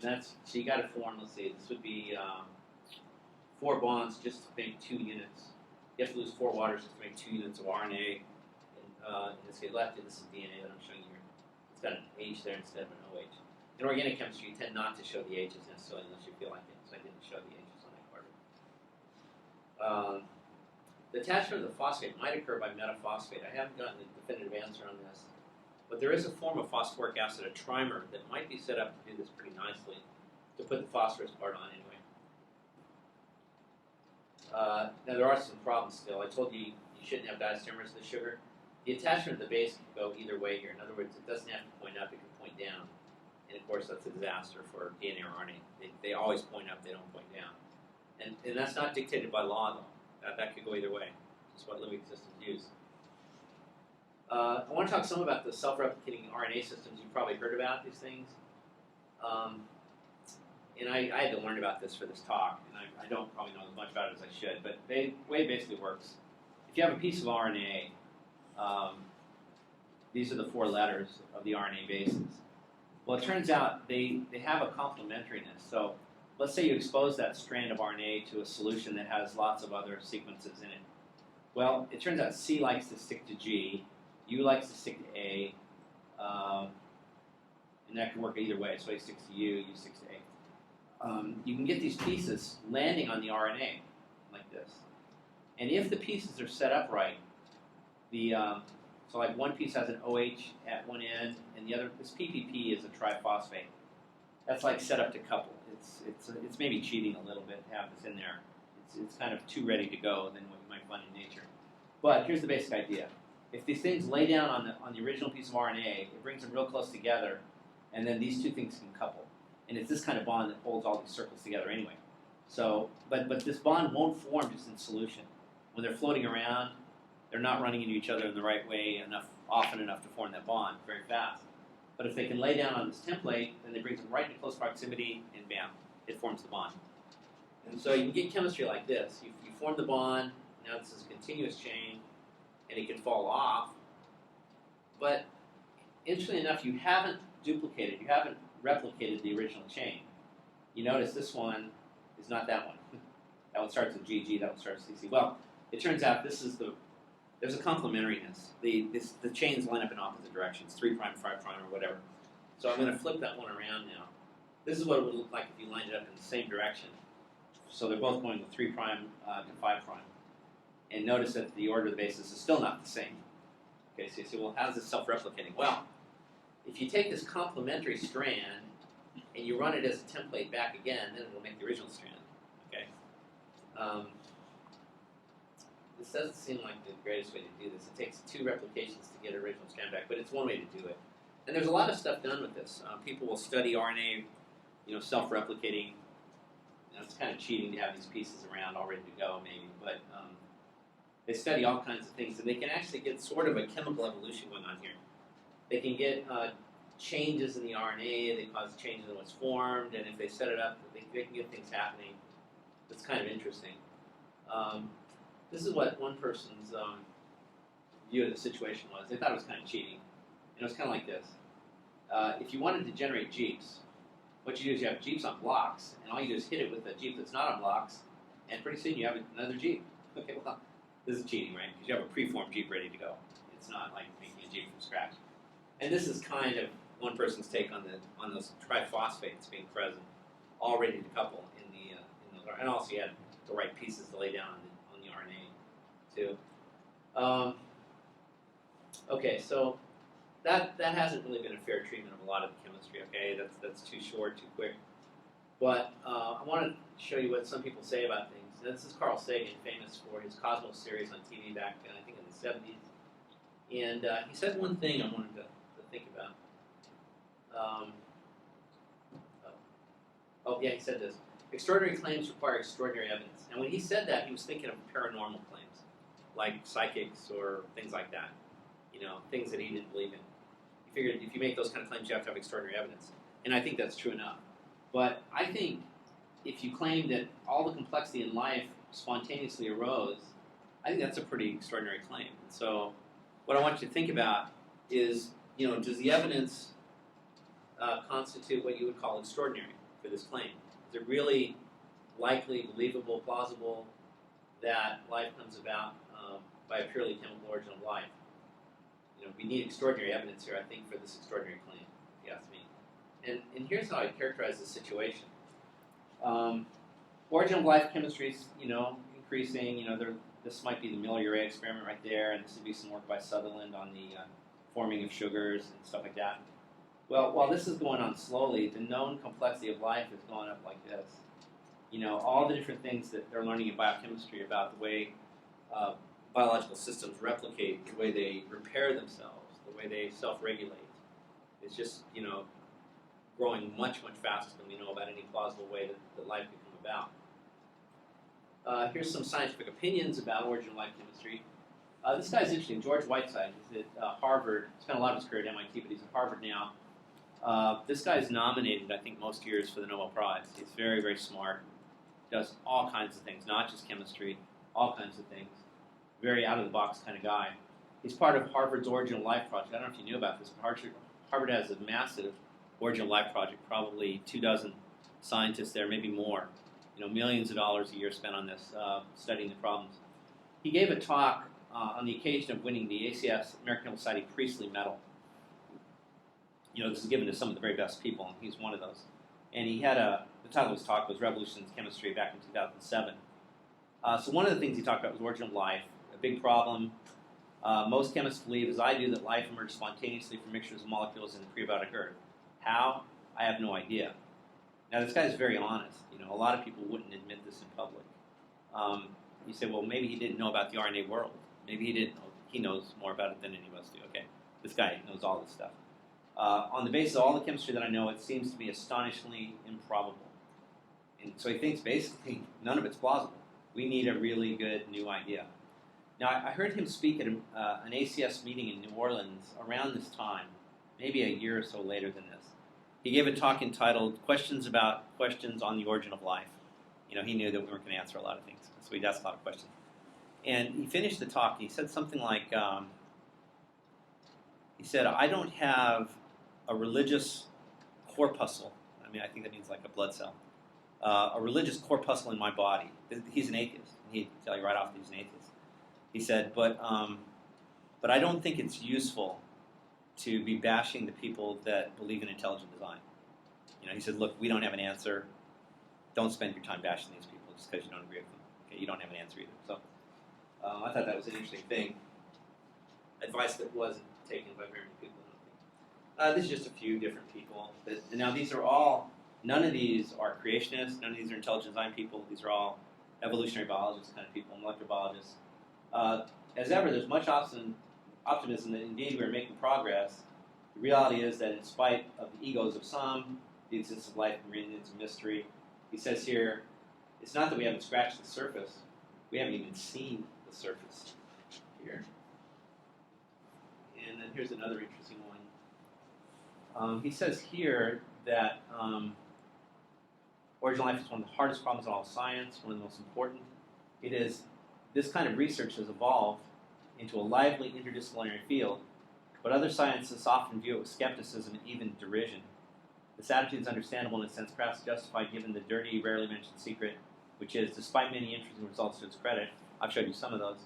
And so you got to form, let's see, this would be 4 bonds just to make 2 units. You have to lose 4 waters just to make 2 units of RNA. And in this case, left, this is DNA that I'm showing you here. It's got an H there instead of an OH. In organic chemistry, you tend not to show the H's necessarily unless you feel like it, so I didn't show the H's on that part. The attachment of the phosphate might occur by metaphosphate. I haven't gotten a definitive answer on this. But there is a form of phosphoric acid, a trimer, that might be set up to do this pretty nicely, to put the phosphorus part on anyway. Now there are some problems still. I told you you shouldn't have diastereomers of the sugar. The attachment of the base can go either way here. In other words, it doesn't have to point up, it can point down. And of course that's a disaster for DNA or RNA. They always point up, they don't point down. And that's not dictated by law though. That could go either way. That's what living systems use. I want to talk some about the self-replicating RNA systems. You've probably heard about these things. And I had to learn about this for this talk, and I don't probably know as much about it as I should, but the way it basically works, if you have a piece of RNA, these are the 4 letters of the RNA bases. Well, it turns out they have a complementariness. So let's say you expose that strand of RNA to a solution that has lots of other sequences in it. Well, it turns out C likes to stick to G, U likes to stick to A, and that can work either way. So A sticks to U, U sticks to A. You can get these pieces landing on the RNA like this. And if the pieces are set up right, so like one piece has an OH at one end, and the other, this PPP is a triphosphate. That's like set up to couple. It's maybe cheating a little bit to have this in there. It's kind of too ready to go than what you might find in nature. But here's the basic idea. If these things lay down on the original piece of RNA, it brings them real close together, and then these 2 things can couple. And it's this kind of bond that holds all these circles together anyway. So, but this bond won't form just in solution. When they're floating around, they're not running into each other in the right way often enough to form that bond very fast. But if they can lay down on this template, then it brings them right into close proximity, and bam, it forms the bond. And so you can get chemistry like this. You form the bond, now this is a continuous chain, and it can fall off. But interestingly enough, you haven't duplicated, you haven't replicated the original chain. You notice this one is not that one. That one starts with GG, that one starts with CC. Well, it turns out there's a complementariness. The chains line up in opposite directions, 3', 5', or whatever. So I'm going to flip that one around now. This is what it would look like if you lined it up in the same direction. So they're both going with 3' and 5'. And notice that the order of the bases is still not the same. Okay, so you say, well, how's this self-replicating? Well, if you take this complementary strand and you run it as a template back again, then it'll make the original strand. Okay. This doesn't seem like the greatest way to do this. It takes 2 replications to get original strand back, but it's one way to do it. And there's a lot of stuff done with this. People will study RNA, self-replicating. It's kind of cheating to have these pieces around all ready to go, maybe, but they study all kinds of things, and they can actually get sort of a chemical evolution going on here. They can get changes in the RNA, they cause changes in what's formed, and if they set it up, they can get things happening. That's kind of interesting. This is what one person's view of the situation was. They thought it was kind of cheating. And it was kind of like this. If you wanted to generate Jeeps, what you do is you have Jeeps on blocks, and all you do is hit it with a Jeep that's not on blocks, and pretty soon you have another Jeep. Okay, well, this is cheating, right? Because you have a preformed Jeep ready to go. It's not like making a Jeep from scratch. And this is kind of one person's take on those triphosphates being present, all ready to couple in those. And also you had the right pieces to lay down on the RNA too. Okay, so that hasn't really been a fair treatment of a lot of the chemistry. Okay, that's too short, too quick. But I want to show you what some people say about things. Now, this is Carl Sagan, famous for his Cosmos series on TV back, I think, in the 70s. And he said one thing I wanted to think about. He said this. Extraordinary claims require extraordinary evidence. And when he said that, he was thinking of paranormal claims, like psychics or things like that. Things that he didn't believe in. He figured if you make those kind of claims, you have to have extraordinary evidence. And I think that's true enough. But I think if you claim that all the complexity in life spontaneously arose, I think that's a pretty extraordinary claim. And so what I want you to think about is, does the evidence constitute what you would call extraordinary for this claim? Is it really likely, believable, plausible that life comes about by a purely chemical origin of life? We need extraordinary evidence here, I think, for this extraordinary claim, if you ask me. And here's how I characterize the situation. Origin of life chemistry is, increasing. This might be the Miller-Urey experiment right there, and this would be some work by Sutherland on the forming of sugars and stuff like that. Well, while this is going on slowly, the known complexity of life is going up like this. All the different things that they're learning in biochemistry about the way biological systems replicate, the way they repair themselves, the way they self-regulate. It's just, growing much, much faster than we know about any plausible way that life could come about. Here's some scientific opinions about origin of life chemistry. This guy's interesting, George Whiteside. He's at Harvard. Spent a lot of his career at MIT, but he's at Harvard now. This guy's nominated, I think, most years for the Nobel Prize. He's very, very smart. Does all kinds of things, not just chemistry, all kinds of things. Very out-of-the-box kind of guy. He's part of Harvard's Origin of Life project. I don't know if you knew about this, but Harvard has a massive Origin of Life project, probably 24 scientists there, maybe more. Millions of dollars a year spent on this, studying the problems. He gave a talk on the occasion of winning the ACS, American Chemical Society Priestley Medal. This is given to some of the very best people, and he's one of those. And he had the title of his talk was Revolutions in Chemistry back in 2007. So one of the things he talked about was origin of life, a big problem. Most chemists believe, as I do, that life emerged spontaneously from mixtures of molecules in the prebiotic earth. How? I have no idea. Now, this guy is very honest. A lot of people wouldn't admit this in public. You say, well, maybe he didn't know about the RNA world. Maybe he didn't know. He knows more about it than any of us do. Okay, this guy knows all this stuff. On the basis of all the chemistry that I know, it seems to be astonishingly improbable. And so he thinks, basically, none of it's plausible. We need a really good new idea. Now, I heard him speak at an ACS meeting in New Orleans around this time, maybe a year or so later than this. He gave a talk entitled Questions About Questions on the Origin of Life. He knew that we weren't going to answer a lot of things, so he'd ask a lot of questions. And he finished the talk, and he said something like, he said, I don't have a religious corpuscle. I mean, I think that means like a blood cell. A religious corpuscle in my body. He's an atheist. He'd tell you right off that he's an atheist. He said, but I don't think it's useful to be bashing the people that believe in intelligent design. You know, he said, look, we don't have an answer. Don't spend your time bashing these people just because you don't agree with them. Okay, you don't have an answer either. So I thought that was an interesting thing. Advice that wasn't taken by very many people, I don't think. This is just a few different people. Now, these are all, none of these are creationists. None of these are intelligent design people. These are all evolutionary biologists kind of people, molecular biologists. As ever, there's much optimism that indeed we're making progress. The reality is that in spite of the egos of some, the existence of life remains a mystery. He says here, it's not that we haven't scratched the surface, we haven't even seen the surface here. And then here's another interesting one. He says here that original life is one of the hardest problems in all science, one of the most important. It is, this kind of research has evolved into a lively interdisciplinary field, but other scientists often view it with skepticism and even derision. This attitude is understandable in a sense, perhaps justified given the dirty, rarely mentioned secret, which is, despite many interesting results to its credit, I've showed you some of those,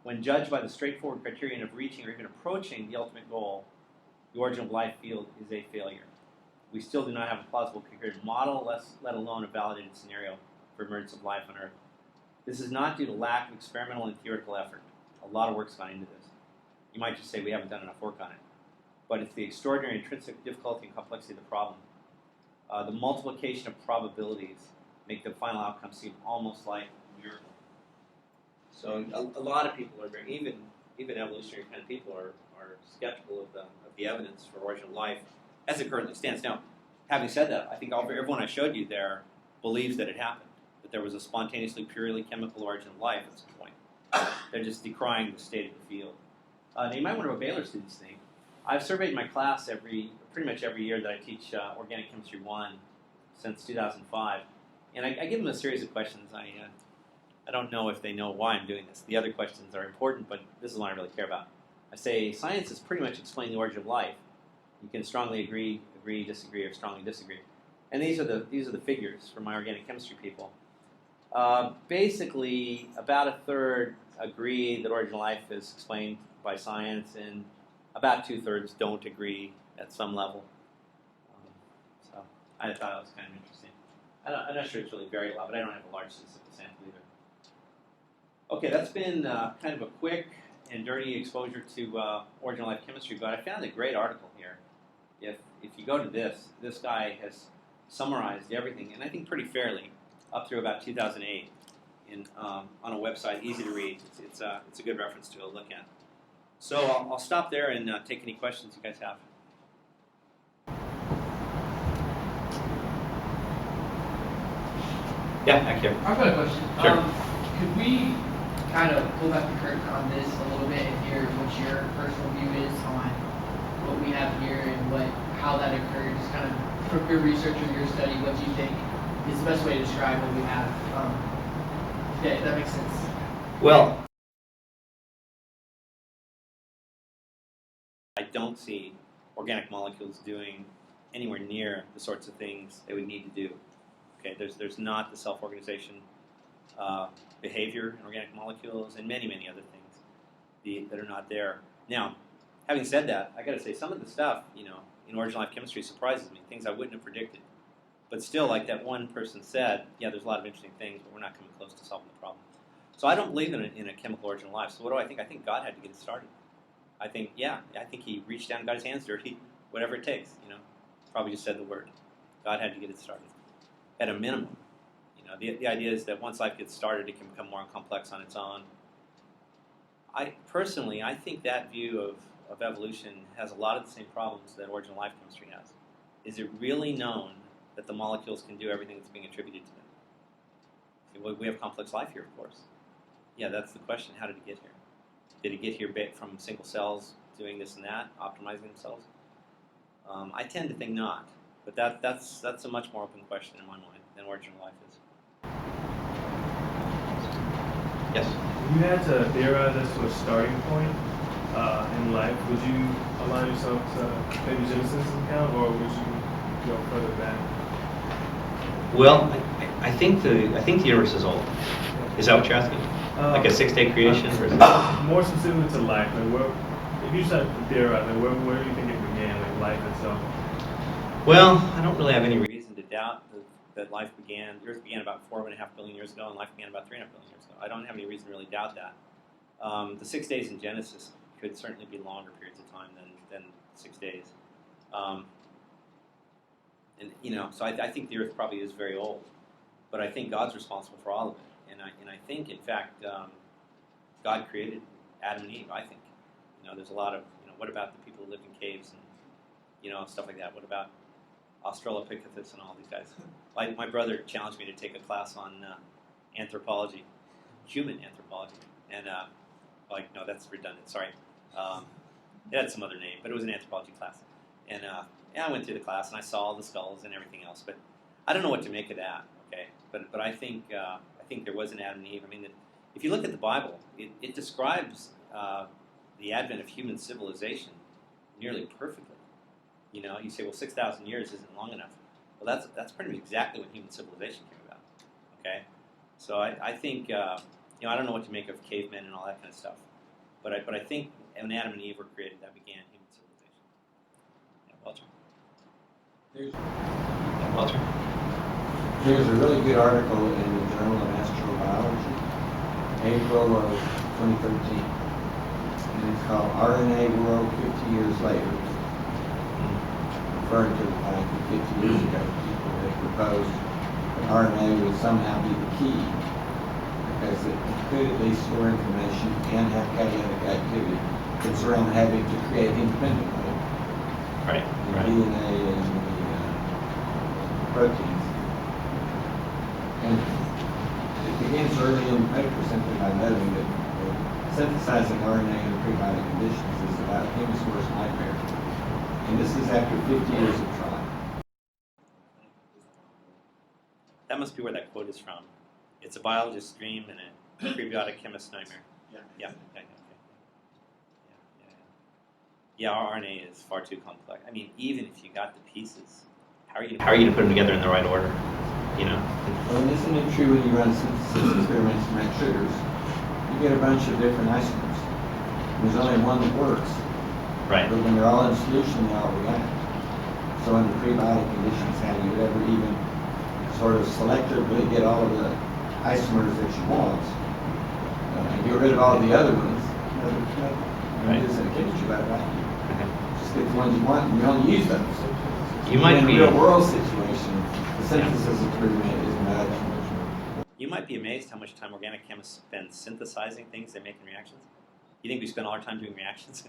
when judged by the straightforward criterion of reaching or even approaching the ultimate goal, the origin of life field is a failure. We still do not have a plausible coherent model, let alone a validated scenario for emergence of life on Earth. This is not due to lack of experimental and theoretical effort. A lot of work's gone into this. You might just say we haven't done enough work on it. But it's the extraordinary intrinsic difficulty and complexity of the problem. The multiplication of probabilities make the final outcome seem almost like a miracle. So a lot of people are very, even evolutionary kind of people are skeptical of the evidence for origin of life as it currently stands. Now, having said that, I think everyone I showed you there believes that it happened, that there was a spontaneously, purely chemical origin of life at some point. They're just decrying the state of the field. Now, you might wonder what Baylor students think. I've surveyed my class pretty much every year that I teach Organic Chemistry 1 since 2005. And I give them a series of questions. I don't know if they know why I'm doing this. The other questions are important, but this is one I really care about. I say, science has pretty much explained the origin of life. You can strongly agree, disagree, or strongly disagree. And these are the figures from my organic chemistry people. Basically, about a third agree that origin of life is explained by science, and about 2/3 don't agree at some level. So I thought it was kind of interesting. I'm not sure it's really very loud, but I don't have a large statistical sample either. Okay, that's been kind of a quick and dirty exposure to origin of life chemistry, but I found a great article here. If you go to this guy has summarized everything, and I think pretty fairly, up through about 2008 on a website, easy to read. It's a good reference to go look at. So I'll stop there and take any questions you guys have. Yeah, back here. I've got a question. Sure. Could we kind of pull back the curtain on this a little bit, what your personal view is on what we have here and how that occurred? Just kind of from your research or your study, what do you think is the best way to describe what we have today? If that makes sense. Well, I don't see organic molecules doing anywhere near the sorts of things they would need to do. Okay, there's not the self-organization behavior in organic molecules and many other things that are not there. Now, having said that, I got to say some of the stuff in origin life chemistry surprises me, things I wouldn't have predicted. But still, like that one person said, yeah, there's a lot of interesting things, but we're not coming close to solving the problem. So I don't believe in a chemical origin of life. So what do I think? I think God had to get it started. I think he reached down and got his hands dirty, whatever it takes, probably just said the word. God had to get it started. At a minimum. The idea is that once life gets started, it can become more complex on its own. I think that view of evolution has a lot of the same problems that origin of life chemistry has. Is it really known that the molecules can do everything that's being attributed to them? See, we have complex life here, of course. Yeah, that's the question. How did it get here? Did it get here from single cells doing this and that, optimizing themselves? I tend to think not, but that's a much more open question in my mind than origin of life is. Yes? If you had to theorize as to a starting point in life, would you align yourself to maybe Genesis account, or would you go further back? Well, I think the universe is old. Is that what you're asking? Like a 6-day creation? Or more specifically to life, like where, if you said theorize, like where do you think it began, like life itself? Well, I don't really have any reason to doubt that life began. The Earth began about 4.5 billion years ago, and life began about 3.5 billion years ago. I don't have any reason to really doubt that. The 6 days in Genesis could certainly be longer periods of time than 6 days. And so I think the Earth probably is very old, but I think God's responsible for all of it. And I think, in fact, God created Adam and Eve. I think, there's a lot of, what about the people who lived in caves and, stuff like that? What about Australopithecus and all these guys? My brother challenged me to take a class on anthropology, human anthropology, and no, that's redundant. Sorry, it had some other name, but it was an anthropology class, and I went through the class and I saw all the skulls and everything else, but I don't know what to make of that. Okay, but I think there was an Adam and Eve. I mean, if you look at the Bible, it describes the advent of human civilization nearly perfectly. You say, well, 6,000 years isn't long enough. Well, that's pretty much exactly when human civilization came about. Okay, so I think I don't know what to make of cavemen and all that kind of stuff, but I think when Adam and Eve were created, that began human civilization. Yeah, Walter. Walter. There's a really good article in the Journal of Astrobiology, April of 2013, and it's called RNA World 50 Years Later, referring to the fact that 50 years ago people had proposed that RNA would somehow be the key because it could at least store information and have catalytic activity that's around having to create independently Right. the DNA and the proteins. And it begins early in the paper simply by noting that synthesizing RNA in prebiotic conditions is about human's worst nightmare. And this is after 50 years of trial. That must be where that quote is from. It's a biologist's dream and a prebiotic chemist's nightmare. Yeah. Yeah, our RNA is far too complex. I mean, even if you got the pieces, how are you going to put them together in the right order? Well, and isn't it true when you run synthesis experiments to make sugars, you get a bunch of different isomers. There's only one that works. Right. But when they're all in solution, they all react. So under prebiotic conditions, how do you ever even sort of selectively get all of the isomers that you want and get rid of all of the other ones? Right. It isn't a chemistry lab, right? Just get the ones you want and you only use those. You might in be a real world situation, the synthesis experiment is much. You might be amazed how much time organic chemists spend synthesizing things they make in reactions. You think we spend all our time doing reactions?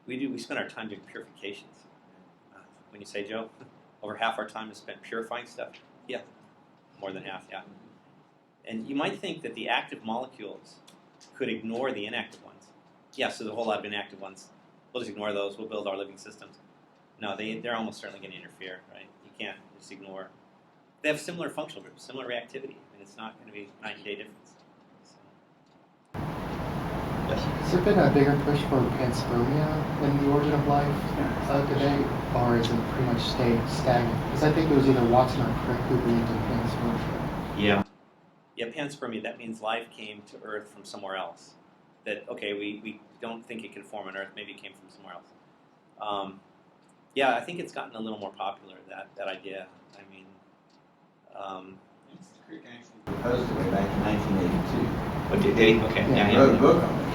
We do. We spend our time doing purifications. When you say, Joe, over half our time is spent purifying stuff. Yeah, more than half. Yeah. And you might think that the active molecules could ignore the inactive ones. Yeah, so the whole lot of inactive ones, we'll just ignore those. We'll build our living systems. No, they're almost certainly going to interfere, right? You can't just ignore. They have similar functional groups, similar reactivity. I mean, it's not going to be a 90-day difference. So. Yes. Has there been a bigger push for panspermia in the origin of life today, or is it pretty much stayed stagnant? Because I think it was either Watson or Crick who believed in panspermia. Yeah, panspermia, that means life came to Earth from somewhere else. That, okay, we don't think it can form on Earth, maybe it came from somewhere else. Yeah, I think it's gotten a little more popular, that idea. I mean, Crick actually proposed it way back in 1982. what did he? Okay, Yeah, he yeah. wrote a book on it.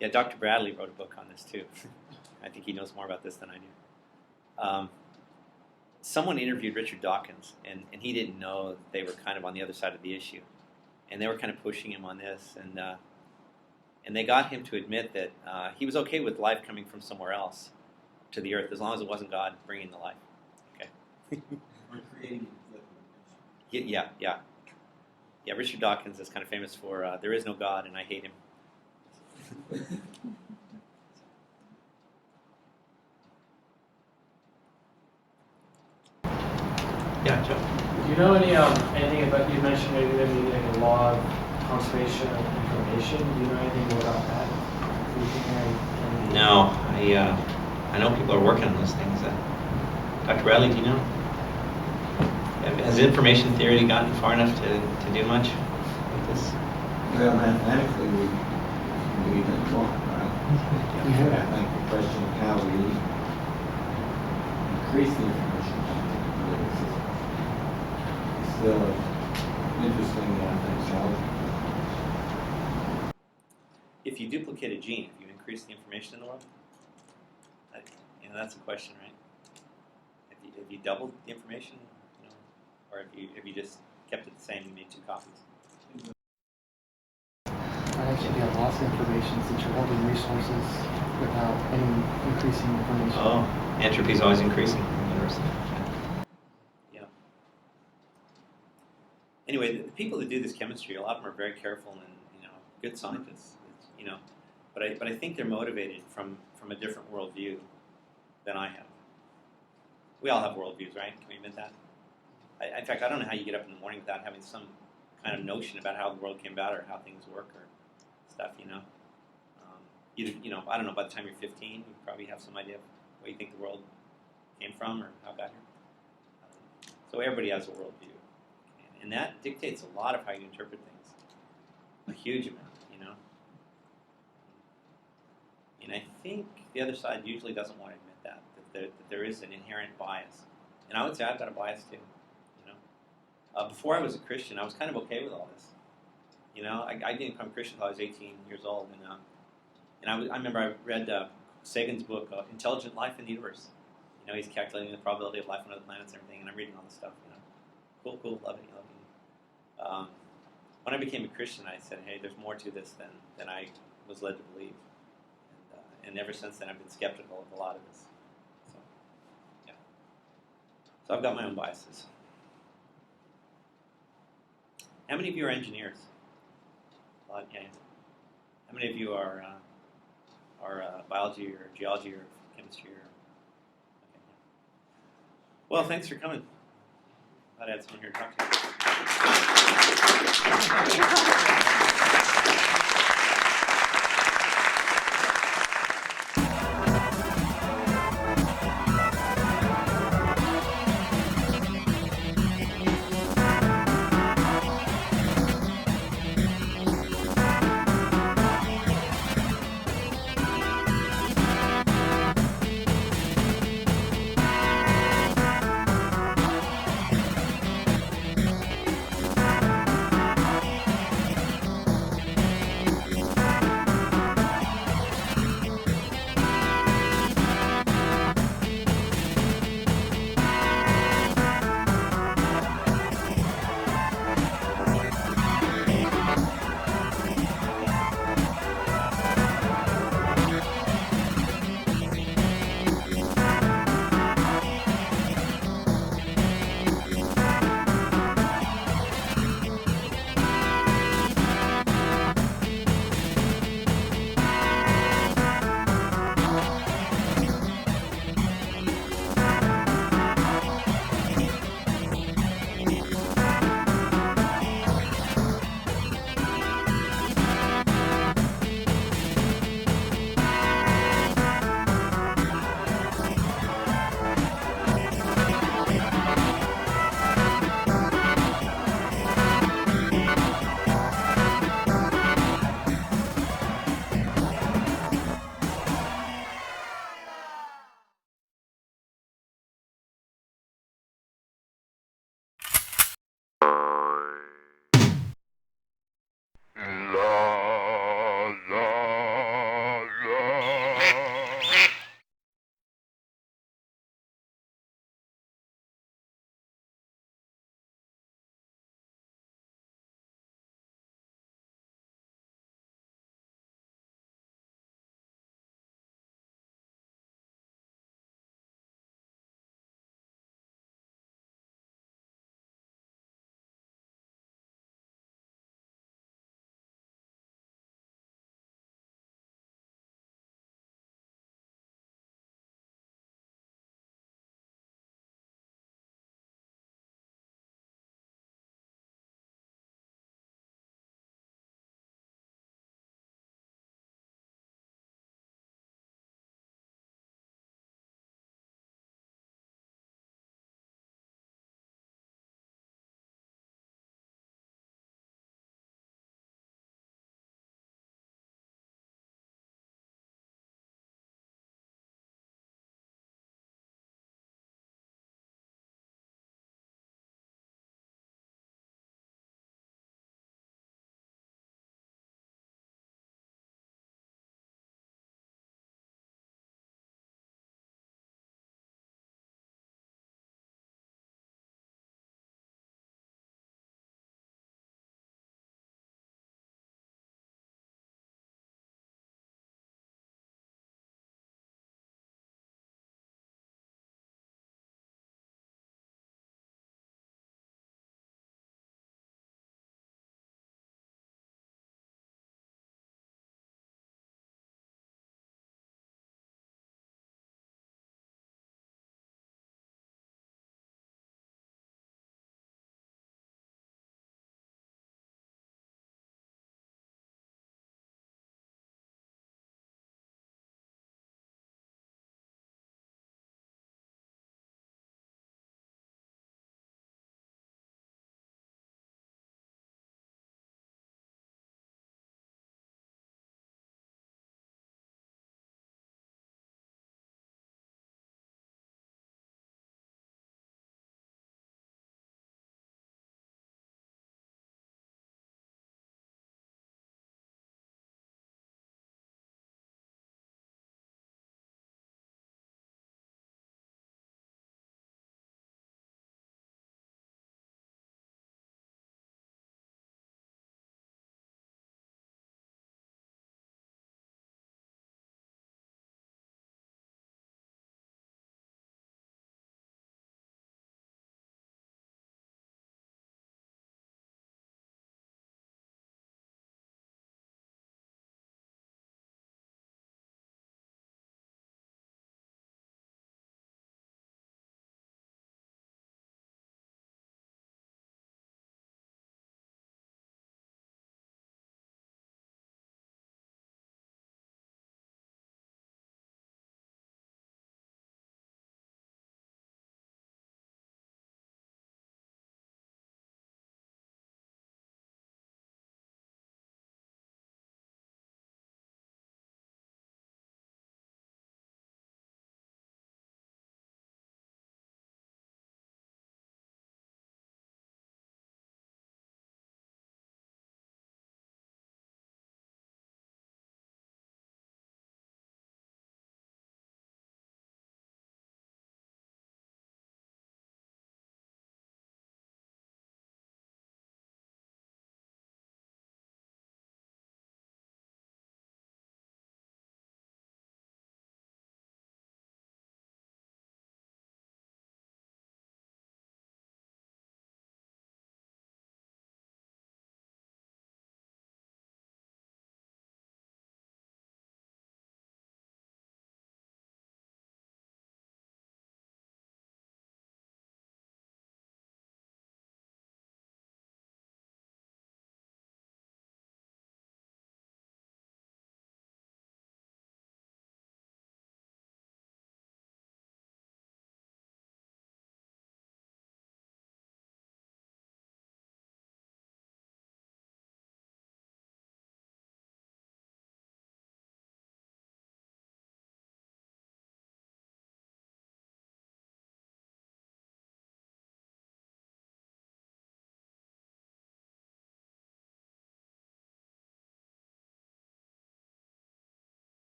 Yeah, Dr. Bradley wrote a book on this too. I think he knows more about this than I do. Someone interviewed Richard Dawkins, and he didn't know that they were kind of on the other side of the issue. And they were kind of pushing him on this, and they got him to admit that he was okay with life coming from somewhere else to the Earth, as long as it wasn't God bringing the life. Okay. Or creating it. Yeah. Richard Dawkins is kind of famous for there is no God and I hate him. Yeah, Joe. Do you know anything about, you mentioned maybe there being a law of conservation of information. Do you know anything more about that? No, I know people are working on those things. Dr. Bradley, do you know? Has information theory gotten far enough to do much with this? Well, mathematically, we can do anything we want, right? I think the question of how we increase the information is still an interesting, I think, challenge. If you duplicate a gene, if you increase the information in the world, that's a question, right? If you doubled the information, or if you just kept it the same, you made 2 copies. Actually, you have lots of information since you're holding resources without any increasing information. Oh, entropy is always increasing in the universe. Yeah. Anyway, the people that do this chemistry, a lot of them are very careful and good scientists. But I think they're motivated from a different worldview than I have. We all have worldviews, right? Can we admit that? In fact, I don't know how you get up in the morning without having some kind of notion about how the world came about or how things work or stuff. I don't know. By the time you're 15, you probably have some idea of where you think the world came from or how it got here. So everybody has a worldview, and that dictates a lot of how you interpret things. A huge amount, And I think the other side usually doesn't want to admit that there is an inherent bias. And I would say I've got a bias too. Before I was a Christian, I was kind of okay with all this. I didn't become a Christian until I was 18 years old, and I remember I read Sagan's book, Intelligent Life in the Universe. He's calculating the probability of life on other planets and everything, and I'm reading all this stuff. Cool, love it. When I became a Christian, I said, hey, there's more to this than I was led to believe. And ever since then, I've been skeptical of a lot of this. So, yeah. So I've got my own biases. How many of you are engineers? A lot, yeah. How many of you are biology or geology or chemistry? Okay, yeah. Well, thanks for coming. Glad I had someone here to talk to you.